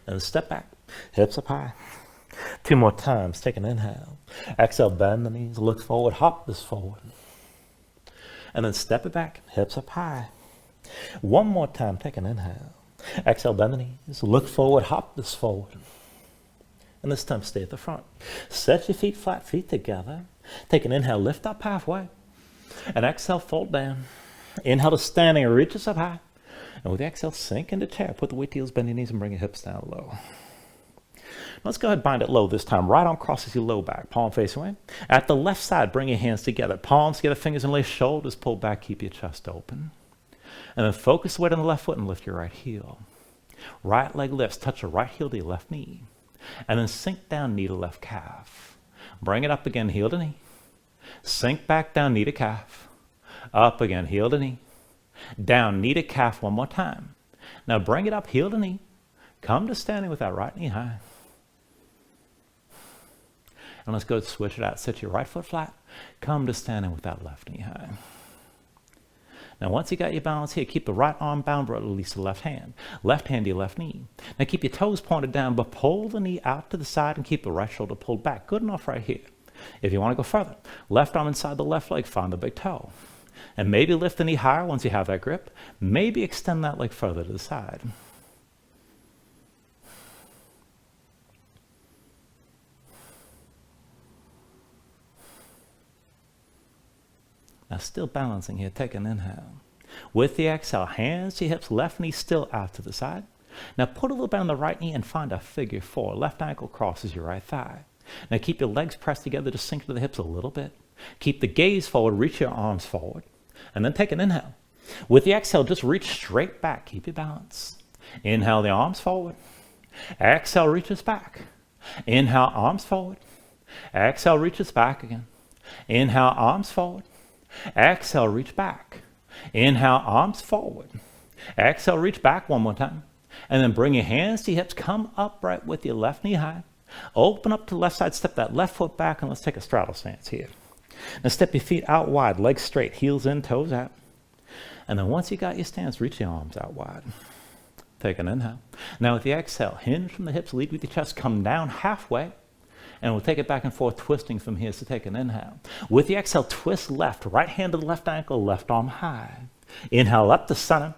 Then step back. Hips up high. 2 more times. Take an inhale. Exhale, bend the knees. Look forward. Hop this forward. And then step it back. Hips up high. 1 more time. Take an inhale. Exhale, bend the knees. Look forward. Hop this forward. And this time, stay at the front. Set your feet flat, feet together. Take an inhale, lift up halfway. And exhale, fold down. Inhale to standing, reach us up high. And with the exhale, sink into chair. Put the weight to heels, bend your knees, and bring your hips down low. Let's go ahead and bind it low this time. Right arm crosses your low back, palm face away. At the left side, bring your hands together. Palms together, fingers in lace, shoulders pull back, keep your chest open. And then focus the weight on the left foot and lift your right heel. Right leg lifts, touch your right heel to your left knee. And then sink down, knee to left calf. Bring it up again, heel to knee. Sink back down, knee to calf. Up again, heel to knee. Down, knee to calf 1 more time. Now bring it up, heel to knee. Come to standing with that right knee high. And let's go switch it out. Set your right foot flat. Come to standing with that left knee high. Now once you got your balance here, keep the right arm bound, but release the left hand. Left hand to your left knee. Now keep your toes pointed down, but pull the knee out to the side and keep the right shoulder pulled back. Good enough right here. If you want to go further, left arm inside the left leg, find the big toe. And maybe lift the knee higher once you have that grip. Maybe extend that leg further to the side. Now still balancing here, take an inhale. With the exhale, hands to your hips, left knee still out to the side. Now put a little bit on the right knee and find a figure 4. Left ankle crosses your right thigh. Now keep your legs pressed together to sink to the hips a little bit. Keep the gaze forward, reach your arms forward. And then take an inhale. With the exhale, just reach straight back. Keep your balance. Inhale the arms forward. Exhale, reaches back. Inhale, arms forward. Exhale, reaches back again. Inhale, arms forward. Exhale, reach back. Inhale, arms forward. Exhale, reach back 1 more time. And then bring your hands to your hips. Come upright with your left knee high. Open up to the left side. Step that left foot back and let's take a straddle stance here. Now step your feet out wide, legs straight, heels in, toes out. And then once you got your stance, reach your arms out wide. Take an inhale. Now with the exhale, hinge from the hips, lead with your chest, come down halfway. And we'll take it back and forth, twisting from here. So take an inhale. With the exhale, twist left. Right hand to the left ankle, left arm high. Inhale up to center.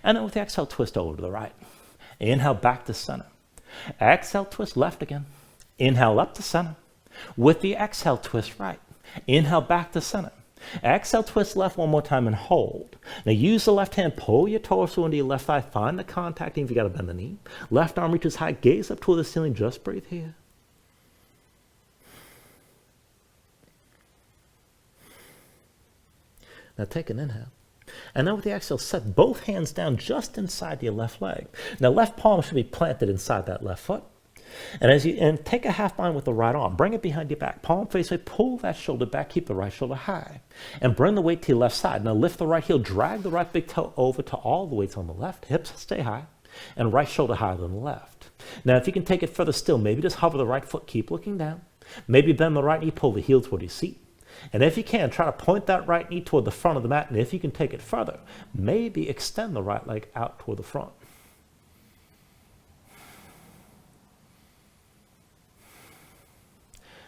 And then with the exhale, twist over to the right. Inhale back to center. Exhale, twist left again. Inhale up to center. With the exhale, twist right. Inhale back to center. Exhale, twist left one more time and hold. Now use the left hand, pull your torso into your left thigh, find the contact, even if you got to bend the knee. Left arm reaches high, gaze up toward the ceiling, just breathe here. Now take an inhale. And now with the exhale, set both hands down just inside your left leg. Now left palm should be planted inside that left foot. And take a half bind with the right arm. Bring it behind your back. Palm face away. Pull that shoulder back. Keep the right shoulder high. And bring the weight to your left side. Now lift the right heel. Drag the right big toe over to all the weights on the left. Hips stay high. And right shoulder higher than the left. Now if you can take it further still, maybe just hover the right foot. Keep looking down. Maybe bend the right knee. Pull the heel toward your seat. And if you can, try to point that right knee toward the front of the mat. And if you can take it further, maybe extend the right leg out toward the front.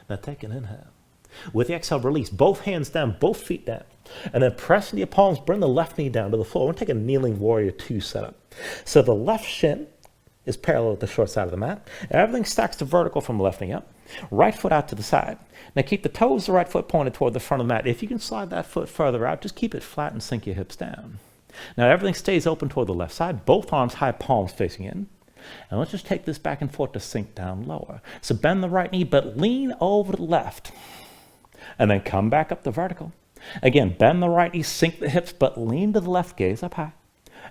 Now take an inhale. With the exhale, release both hands down, both feet down. And then press into your palms, bring the left knee down to the floor. We're going to take a kneeling warrior 2 setup. So the left shin is parallel with the short side of the mat. Everything stacks to vertical from the left knee up. Right foot out to the side. Now keep the toes of the right foot pointed toward the front of the mat. If you can slide that foot further out, just keep it flat and sink your hips down. Now everything stays open toward the left side. Both arms high, palms facing in. And let's just take this back and forth to sink down lower. So bend the right knee, but lean over to the left. And then come back up to vertical. Again, bend the right knee, sink the hips, but lean to the left, gaze up high.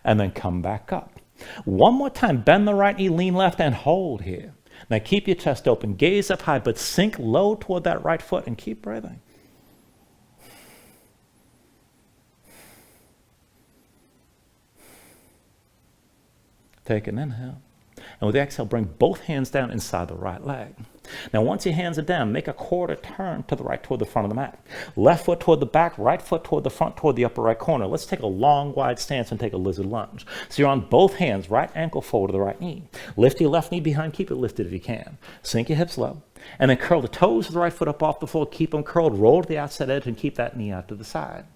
And then come back up. One more time, bend the right knee, lean left, and hold here. Now keep your chest open, gaze up high, but sink low toward that right foot and keep breathing. Take an inhale. And with the exhale, bring both hands down inside the right leg. Now, once your hands are down, make a quarter turn to the right toward the front of the mat. Left foot toward the back, right foot toward the front, toward the upper right corner. Let's take a long, wide stance and take a lizard lunge. So you're on both hands, right ankle forward to the right knee. Lift your left knee behind, keep it lifted if you can. Sink your hips low. And then curl the toes of the right foot up off the floor. Keep them curled, roll to the outside edge, and keep that knee out to the side.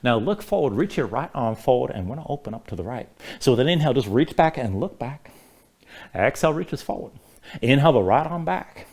Now look forward, reach your right arm forward, and we're going to open up to the right. So with an inhale, just reach back and look back. Exhale, reaches forward. Inhale the right arm back.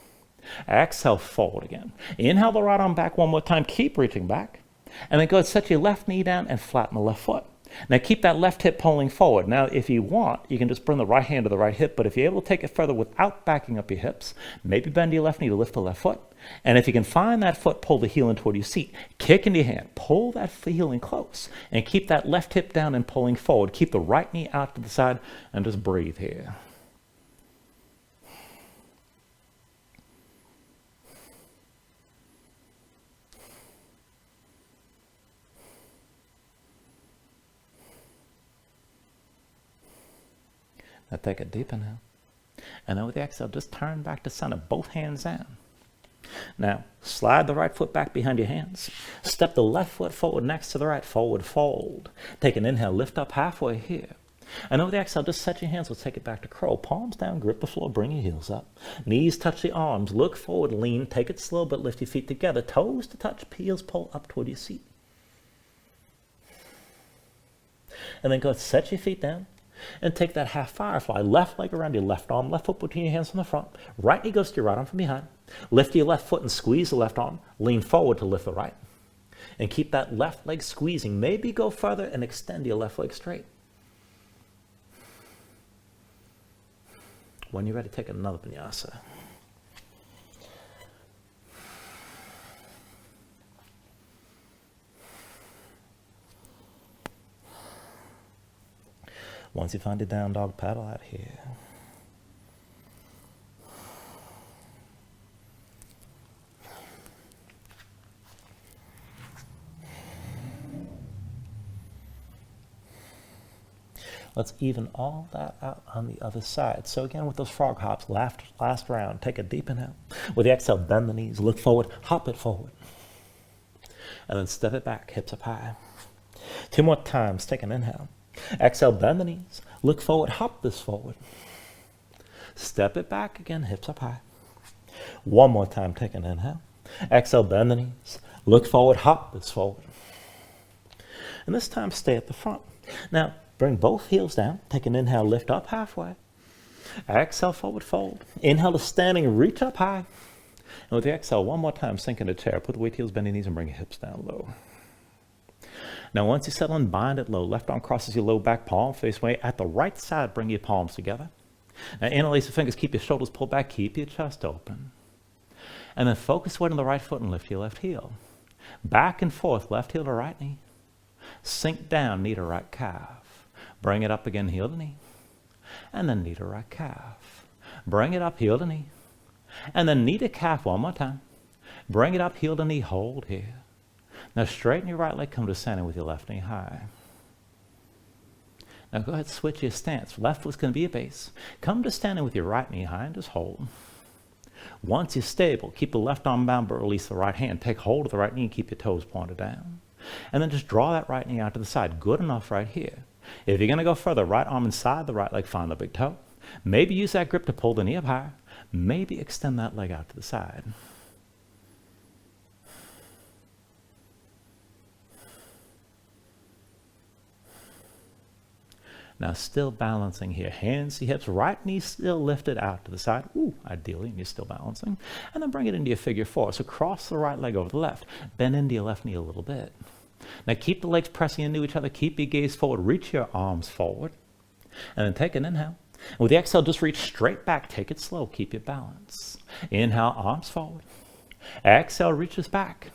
Exhale, forward again. Inhale the right arm back one more time. Keep reaching back. And then go ahead, set your left knee down and flatten the left foot. Now keep that left hip pulling forward. Now if you want, you can just bring the right hand to the right hip, but if you're able to take it further without backing up your hips, maybe bend your left knee to lift the left foot. And if you can find that foot, pull the heel in toward your seat. Kick into your hand. Pull that heel in close. And keep that left hip down and pulling forward. Keep the right knee out to the side and just breathe here. Now take a deep inhale. And then with the exhale, just turn back to center, both hands down. Now, slide the right foot back behind your hands. Step the left foot forward next to the right, forward fold. Take an inhale, lift up halfway here. And then with the exhale, just set your hands, let's take it back to crow. Palms down, grip the floor, bring your heels up. Knees touch the arms, look forward, lean, take it slow, but lift your feet together. Toes to touch, heels pull up toward your seat. And then go ahead, set your feet down. And take that half firefly, left leg around your left arm, left foot between your hands on the front. Right knee goes to your right arm from behind. Lift your left foot and squeeze the left arm. Lean forward to lift the right. And keep that left leg squeezing. Maybe go further and extend your left leg straight. When you're ready, take another vinyasa. Once you find your down dog, paddle out here. Let's even all that out on the other side. So again, with those frog hops, last round, take a deep inhale. With the exhale, bend the knees, look forward, hop it forward. And then step it back, hips up high. 2 more times, take an inhale. Exhale, bend the knees, look forward, hop this forward. Step it back again, hips up high. 1 more time, take an inhale. Exhale, bend the knees, look forward, hop this forward. And this time, stay at the front. Now, bring both heels down, take an inhale, lift up halfway. Exhale, forward fold. Inhale to standing, reach up high. And with the exhale, one more time, sink into chair. Put the weight heels, bend your knees, and bring your hips down low. Now, once you settle in, bind it low. Left arm crosses your low back, palm face away. At the right side, bring your palms together. Now, interlace your fingers, keep your shoulders pulled back, keep your chest open. And then focus weight on the right foot and lift your left heel. Back and forth, left heel to right knee. Sink down, knee to right calf. Bring it up again, heel to knee. And then knee to right calf. Bring it up, heel to knee. And then knee to calf one more time. Bring it up, heel to knee, hold here. Now straighten your right leg, come to standing with your left knee high. Now go ahead, switch your stance. Left foot's going to be your base. Come to standing with your right knee high and just hold. Once you're stable, keep the left arm bound but release the right hand. Take hold of the right knee and keep your toes pointed down. And then just draw that right knee out to the side. Good enough right here. If you're going to go further, right arm inside the right leg, find the big toe. Maybe use that grip to pull the knee up higher. Maybe extend that leg out to the side. Now still balancing here. Hands to hips, right knee still lifted out to the side. Ooh, ideally, and you're still balancing. And then bring it into your figure four. So cross the right leg over the left. Bend into your left knee a little bit. Now keep the legs pressing into each other. Keep your gaze forward. Reach your arms forward. And then take an inhale. And with the exhale, just reach straight back. Take it slow. Keep your balance. Inhale, arms forward. Exhale, reaches back.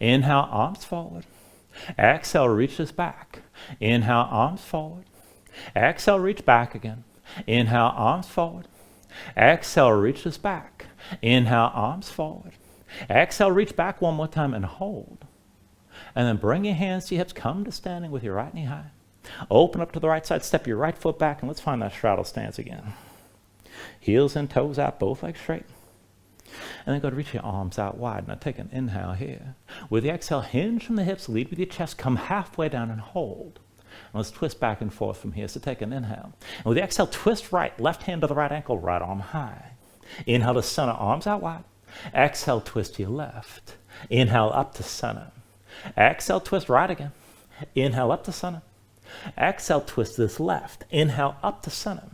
Inhale, arms forward. Exhale, reaches back. Inhale, arms forward. Exhale, reach back again. Inhale, arms forward. Exhale, reaches back. Inhale, arms forward. Exhale, reach back one more time and hold. And then bring your hands to your hips. Come to standing with your right knee high. Open up to the right side. Step your right foot back and let's find that straddle stance again. Heels and toes out, both legs straight. And then go to reach your arms out wide. Now take an inhale here. With the exhale, hinge from the hips, lead with your chest. Come halfway down and hold. And let's twist back and forth from here. So take an inhale. And with the exhale, twist right. Left hand to the right ankle, right arm high. Inhale to center, arms out wide. Exhale, twist to your left. Inhale up to center. Exhale, twist right again. Inhale up to center. Exhale, twist this left. Inhale up to center.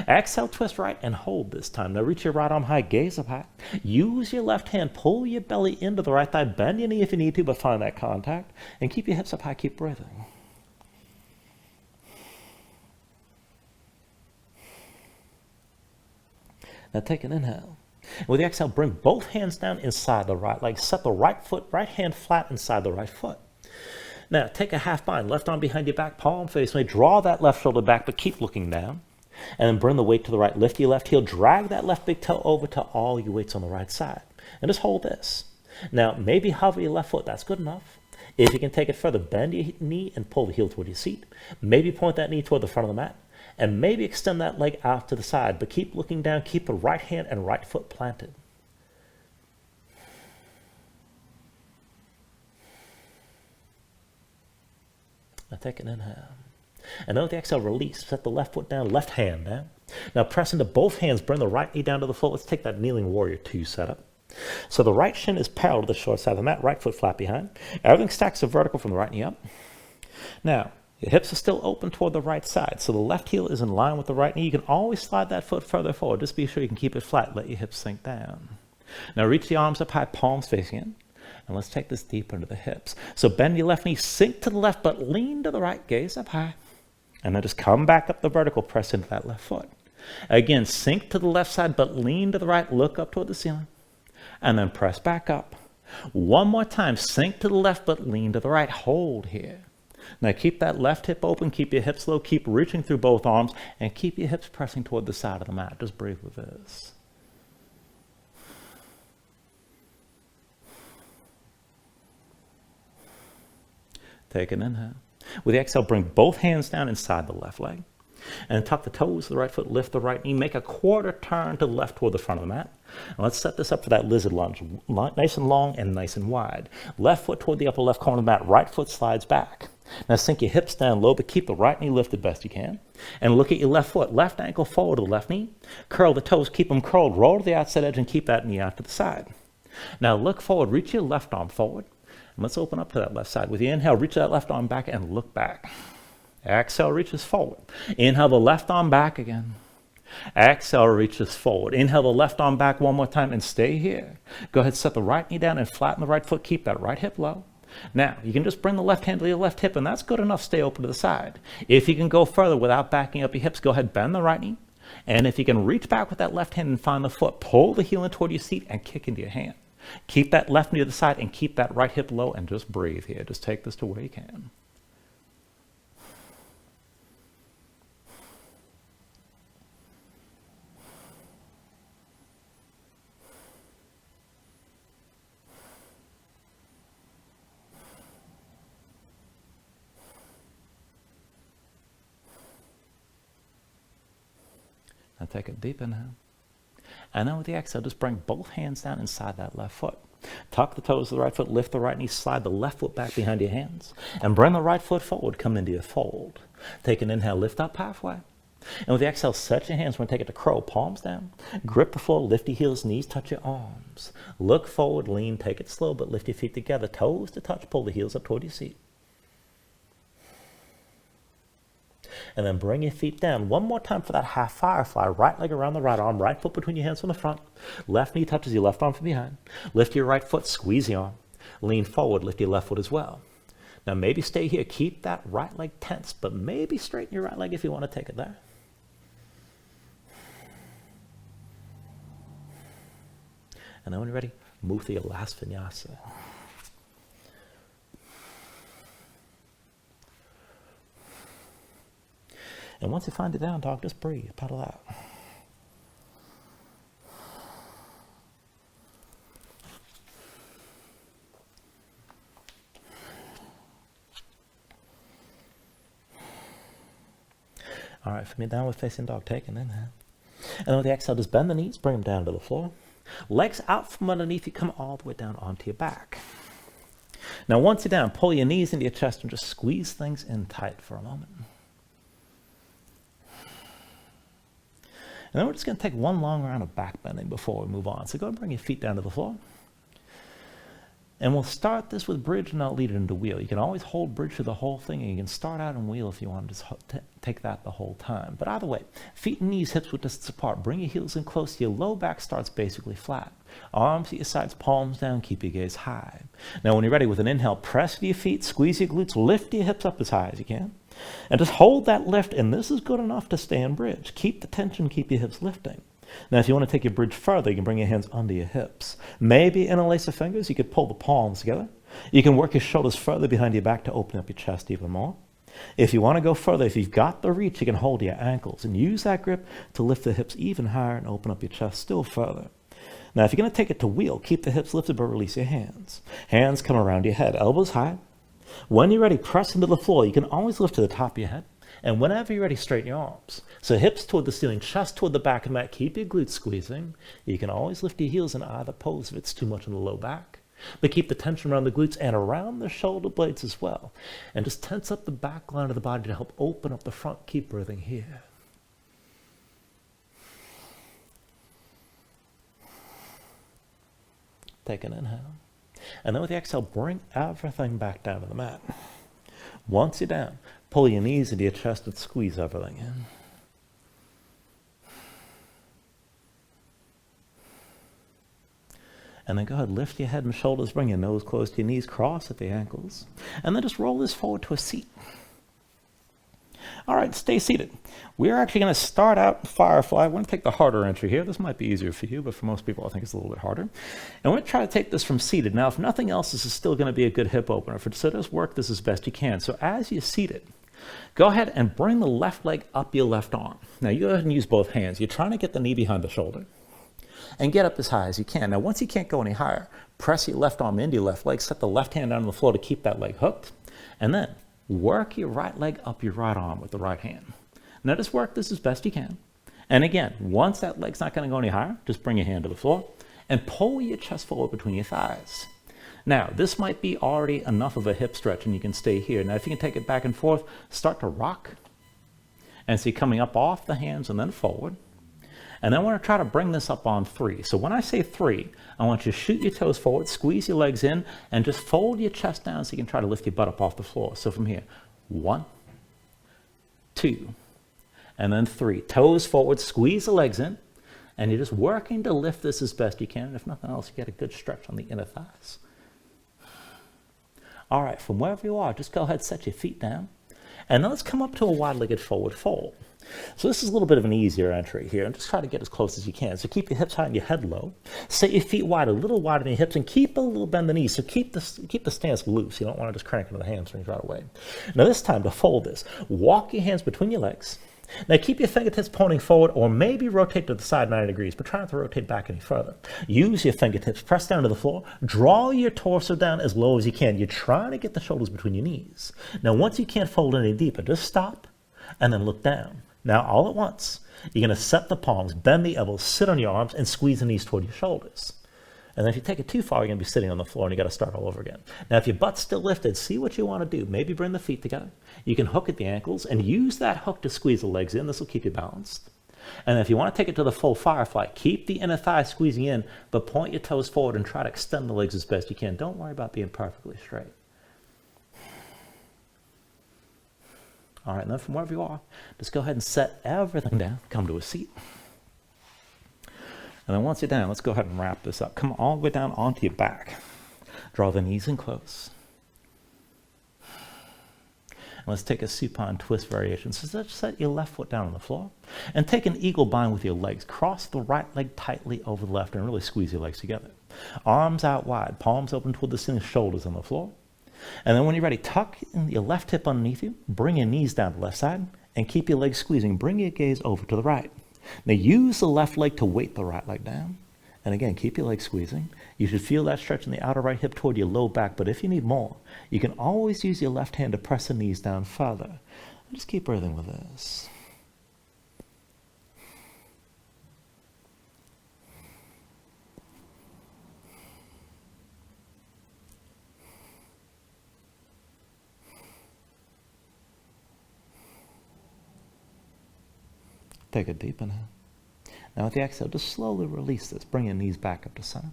Exhale, twist right and hold this time. Now reach your right arm high, gaze up high. Use your left hand, pull your belly into the right thigh. Bend your knee if you need to, but find that contact. And keep your hips up high, keep breathing. Now take an inhale. With the exhale, bring both hands down inside the right leg. Set the right foot, right hand flat inside the right foot. Now take a half bind, left arm behind your back, palm face away. Draw that left shoulder back, but keep looking down. And then bring the weight to the right. Lift your left heel, drag that left big toe over to all your weights on the right side. And just hold this. Now maybe hover your left foot, that's good enough. If you can take it further, bend your knee and pull the heel toward your seat. Maybe point that knee toward the front of the mat. And maybe extend that leg out to the side, but keep looking down, keep the right hand and right foot planted. Now take an inhale. And then with the exhale, release. Set the left foot down, left hand down. Now press into both hands, bring the right knee down to the floor. Let's take that kneeling warrior 2 setup. So the right shin is parallel to the short side of the mat, right foot flat behind. Everything stacks to vertical from the right knee up. Now, your hips are still open toward the right side, so the left heel is in line with the right knee. You can always slide that foot further forward. Just be sure you can keep it flat. Let your hips sink down. Now reach the arms up high, palms facing in. And let's take this deeper into the hips. So bend your left knee, sink to the left, but lean to the right, gaze up high. And then just come back up the vertical, press into that left foot. Again, sink to the left side, but lean to the right, look up toward the ceiling. And then press back up. One more time, sink to the left, but lean to the right. Hold here. Now keep that left hip open, keep your hips low, keep reaching through both arms, and keep your hips pressing toward the side of the mat. Just breathe with this. Take an inhale. With the exhale, bring both hands down inside the left leg. And tuck the toes of the right foot, lift the right knee, make a quarter turn to the left toward the front of the mat. And let's set this up for that lizard lunge. Nice and long and nice and wide. Left foot toward the upper left corner of the mat, right foot slides back. Now sink your hips down low, but keep the right knee lifted best you can. And look at your left foot, left ankle forward to the left knee. Curl the toes, keep them curled, roll to the outside edge and keep that knee out to the side. Now look forward, reach your left arm forward. And let's open up to that left side. With your inhale, reach that left arm back and look back. Exhale, reaches forward. Inhale the left arm back again. Exhale, reaches forward. Inhale the left arm back one more time and stay here. Go ahead, set the right knee down and flatten the right foot. Keep that right hip low. Now, you can just bring the left hand to your left hip, and that's good enough. Stay open to the side. If you can go further without backing up your hips, go ahead, bend the right knee. And if you can reach back with that left hand and find the foot, pull the heel in toward your seat and kick into your hand. Keep that left knee to the side and keep that right hip low and just breathe here. Just take this to where you can. Now take a deep inhale. And then with the exhale, just bring both hands down inside that left foot. Tuck the toes of the right foot, lift the right knee, slide the left foot back behind your hands, and bring the right foot forward, come into your fold. Take an inhale, lift up halfway. And with the exhale, set your hands, we're gonna take it to crow, palms down. Grip the floor, lift your heels, knees touch your arms. Look forward, lean, take it slow, but lift your feet together, toes to touch, pull the heels up toward your seat. And then bring your feet down. One more time for that half firefly. Right leg around the right arm, right foot between your hands from the front. Left knee touches your left arm from behind. Lift your right foot, squeeze the arm. Lean forward, lift your left foot as well. Now maybe stay here. Keep that right leg tense, but maybe straighten your right leg if you want to take it there. And then when you're ready, move to your last vinyasa. And once you find it down, dog, just breathe, paddle out. All right, from your downward facing dog, take an inhale. And with the exhale, just bend the knees, bring them down to the floor. Legs out from underneath you, come all the way down onto your back. Now once you're down, pull your knees into your chest and just squeeze things in tight for a moment. And then we're just going to take one long round of back bending before we move on. So go ahead and bring your feet down to the floor. And we'll start this with bridge and I'll lead it into wheel. You can always hold bridge through the whole thing, and you can start out in wheel if you want to just take that the whole time. But either way, feet and knees, hips width distance apart. Bring your heels in close. Your low back starts basically flat. Arms at your sides, palms down, keep your gaze high. Now when you're ready, with an inhale, press to your feet, squeeze your glutes, lift your hips up as high as you can. And just hold that lift, and this is good enough to stay in bridge. Keep the tension, keep your hips lifting. Now, if you want to take your bridge further, you can bring your hands under your hips. Maybe interlace the fingers, you could pull the palms together. You can work your shoulders further behind your back to open up your chest even more. If you want to go further, if you've got the reach, you can hold your ankles and use that grip to lift the hips even higher and open up your chest still further. Now, if you're going to take it to wheel, keep the hips lifted but release your hands. Hands come around your head, elbows high. When you're ready, press into the floor. You can always lift to the top of your head. And whenever you're ready, straighten your arms. So hips toward the ceiling, chest toward the back of the mat. Keep your glutes squeezing. You can always lift your heels in either pose if it's too much in the low back. But keep the tension around the glutes and around the shoulder blades as well. And just tense up the back line of the body to help open up the front. Keep breathing here. Take an inhale. And then with the exhale, bring everything back down to the mat. Once you're down, pull your knees into your chest and squeeze everything in. And then go ahead, lift your head and shoulders, bring your nose close to your knees, cross at the ankles. And then just roll this forward to a seat. All right, stay seated. We're actually going to start out Firefly. We're going to take the harder entry here. This might be easier for you, but for most people, I think it's a little bit harder. And we're going to try to take this from seated. Now, if nothing else, this is still going to be a good hip opener. So just work this as best you can. So as you're seated, go ahead and bring the left leg up your left arm. Now, you go ahead and use both hands. You're trying to get the knee behind the shoulder and get up as high as you can. Now, once you can't go any higher, press your left arm into your left leg, set the left hand down on the floor to keep that leg hooked, and then work your right leg up your right arm with the right hand. Now just work this as best you can. And again, once that leg's not going to go any higher, just bring your hand to the floor and pull your chest forward between your thighs. Now, this might be already enough of a hip stretch and you can stay here. Now, if you can take it back and forth, start to rock. And see, coming up off the hands and then forward. And then I want to try to bring this up on 3. So when I say 3, I want you to shoot your toes forward, squeeze your legs in, and just fold your chest down so you can try to lift your butt up off the floor. So from here, 1, 2, And then 3, toes forward, squeeze the legs in. And you're just working to lift this as best you can. And if nothing else, you get a good stretch on the inner thighs. All right, from wherever you are, just go ahead, set your feet down. And now let's come up to a wide-legged forward fold. So this is a little bit of an easier entry here, and just try to get as close as you can. So keep your hips high and your head low. Set your feet wide, a little wider than your hips, and keep a little bend in the knees. So keep the stance loose. You don't want to just crank into the hamstrings right away. Now this time, to fold this, walk your hands between your legs. Now keep your fingertips pointing forward, or maybe rotate to the side 90 degrees, but try not to rotate back any further. Use your fingertips, press down to the floor, draw your torso down as low as you can. You're trying to get the shoulders between your knees. Now once you can't fold any deeper, just stop and then look down. Now all at once, you're going to set the palms, bend the elbows, sit on your arms, and squeeze the knees toward your shoulders. And then if you take it too far, you're going to be sitting on the floor and you got to start all over again. Now, if your butt's still lifted, see what you want to do. Maybe bring the feet together. You can hook at the ankles and use that hook to squeeze the legs in. This will keep you balanced. And if you want to take it to the full firefly, keep the inner thigh squeezing in, but point your toes forward and try to extend the legs as best you can. Don't worry about being perfectly straight. All right, and then from wherever you are, just go ahead and set everything down. Come to a seat. And then once you're down, let's go ahead and wrap this up. Come all the way down onto your back. Draw the knees in close. And let's take a supine twist variation. So just set your left foot down on the floor. And take an eagle bind with your legs. Cross the right leg tightly over the left and really squeeze your legs together. Arms out wide, palms open toward the ceiling, shoulders on the floor. And then when you're ready, tuck in your left hip underneath you. Bring your knees down to the left side. And keep your legs squeezing. Bring your gaze over to the right. Now use the left leg to weight the right leg down. And again, keep your legs squeezing. You should feel that stretch in the outer right hip toward your low back, but if you need more, you can always use your left hand to press the knees down further. And just keep breathing with this. Take a deep inhale. Now with the exhale, just slowly release this. Bring your knees back up to center.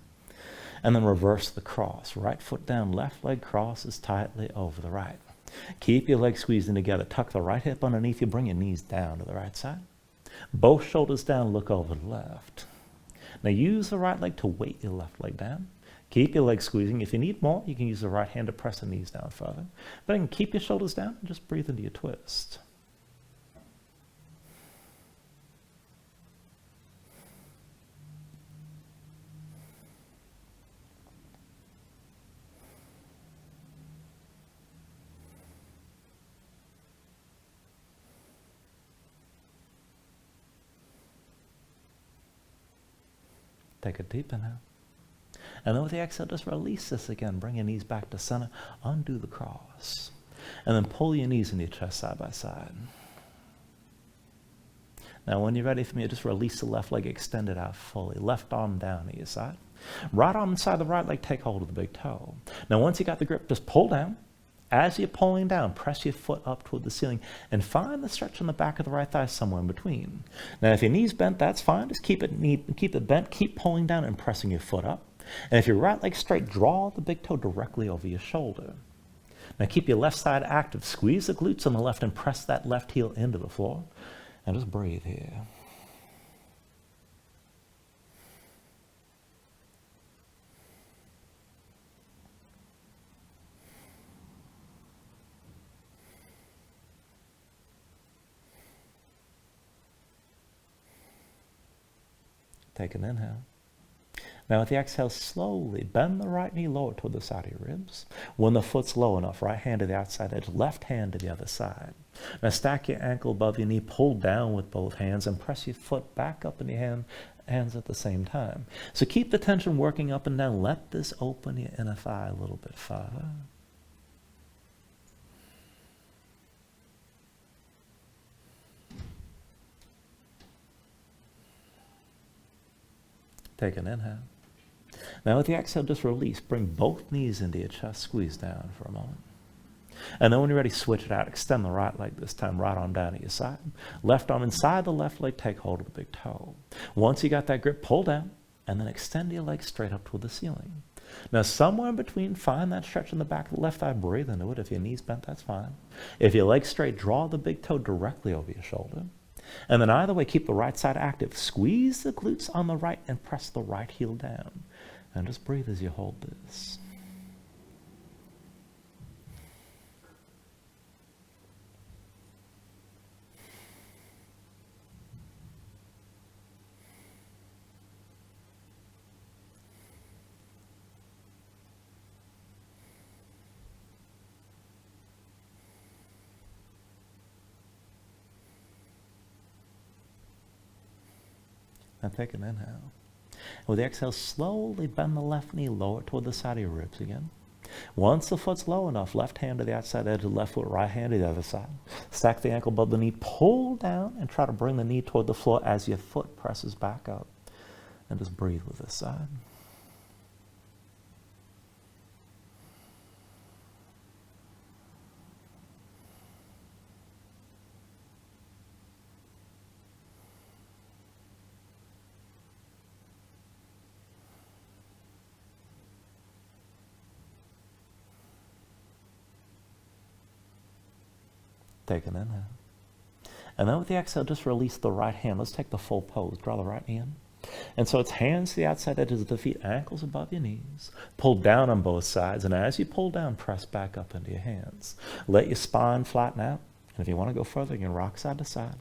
And then reverse the cross. Right foot down, left leg crosses tightly over the right. Keep your legs squeezing together. Tuck the right hip underneath you. Bring your knees down to the right side. Both shoulders down, look over the left. Now use the right leg to weight your left leg down. Keep your legs squeezing. If you need more, you can use the right hand to press the knees down further. But again, keep your shoulders down and just breathe into your twist. Take a deep inhale. And then with the exhale, just release this again. Bring your knees back to center. Undo the cross. And then pull your knees into your chest side by side. Now when you're ready for me, just release the left leg, extend it out fully. Left arm down at your side. Right arm inside the right leg, take hold of the big toe. Now once you got the grip, just pull down. As you're pulling down, press your foot up toward the ceiling and find the stretch on the back of the right thigh somewhere in between. Now, if your knee's bent, that's fine. Just keep it bent, keep pulling down and pressing your foot up. And if your right leg's straight, draw the big toe directly over your shoulder. Now, keep your left side active. Squeeze the glutes on the left and press that left heel into the floor. And just breathe here. Take an inhale. Now with the exhale, slowly bend the right knee lower toward the side of your ribs. When the foot's low enough, right hand to the outside edge, left hand to the other side. Now stack your ankle above your knee, pull down with both hands, and press your foot back up in your hands at the same time. So keep the tension working up and down. Let this open your inner thigh a little bit further. Take an inhale. Now with the exhale, just release. Bring both knees into your chest. Squeeze down for a moment. And then when you're ready, switch it out. Extend the right leg this time. Right arm down at your side. Left arm inside the left leg. Take hold of the big toe. Once you got that grip, pull down. And then extend your legs straight up toward the ceiling. Now somewhere in between, find that stretch in the back of the left thigh. Breathe into it. If your knee's bent, that's fine. If your leg's straight, draw the big toe directly over your shoulder. And then either way, keep the right side active. Squeeze the glutes on the right and press the right heel down. And just breathe as you hold this. Now take an inhale. With the exhale, slowly bend the left knee lower toward the side of your ribs again. Once the foot's low enough, left hand to the outside edge of the left foot, right hand to the other side. Stack the ankle above the knee, pull down, and try to bring the knee toward the floor as your foot presses back up. And just breathe with this side. Take an inhale. And then with the exhale, just release the right hand. Let's take the full pose. Draw the right knee in. And so it's hands to the outside edges of the feet, ankles above your knees. Pull down on both sides. And as you pull down, press back up into your hands. Let your spine flatten out. And if you want to go further, you can rock side to side.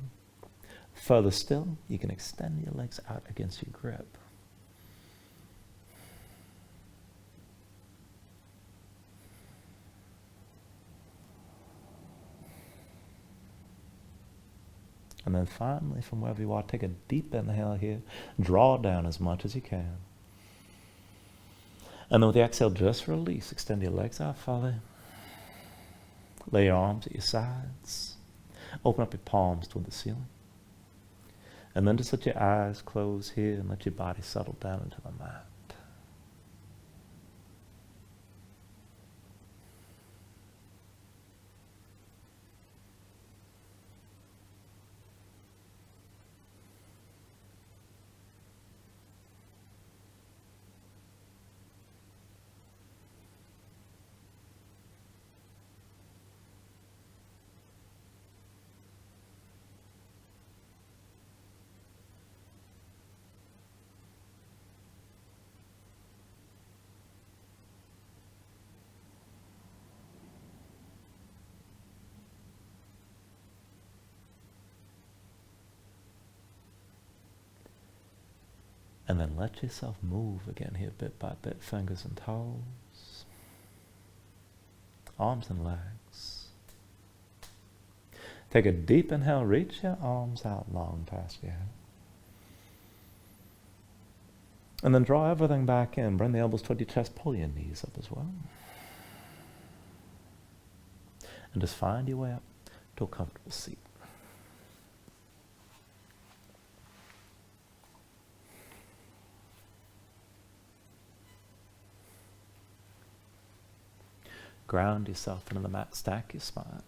Further still, you can extend your legs out against your grip. And then finally, from wherever you are, take a deep inhale here. Draw down as much as you can. And then with the exhale, just release. Extend your legs out fully. Lay your arms at your sides. Open up your palms toward the ceiling. And then just let your eyes close here and let your body settle down into the mat. And then let yourself move again here, bit by bit, fingers and toes, arms and legs. Take a deep inhale, reach your arms out long past your head. And then draw everything back in, bring the elbows toward your chest, pull your knees up as well. And just find your way up to a comfortable seat. Ground yourself into the mat, stack your spine.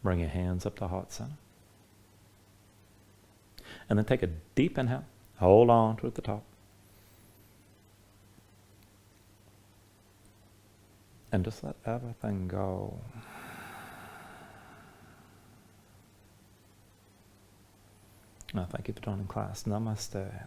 Bring your hands up to heart center. And then take a deep inhale. Hold on to it at the top. And just let everything go. Thank you for joining class. Namaste.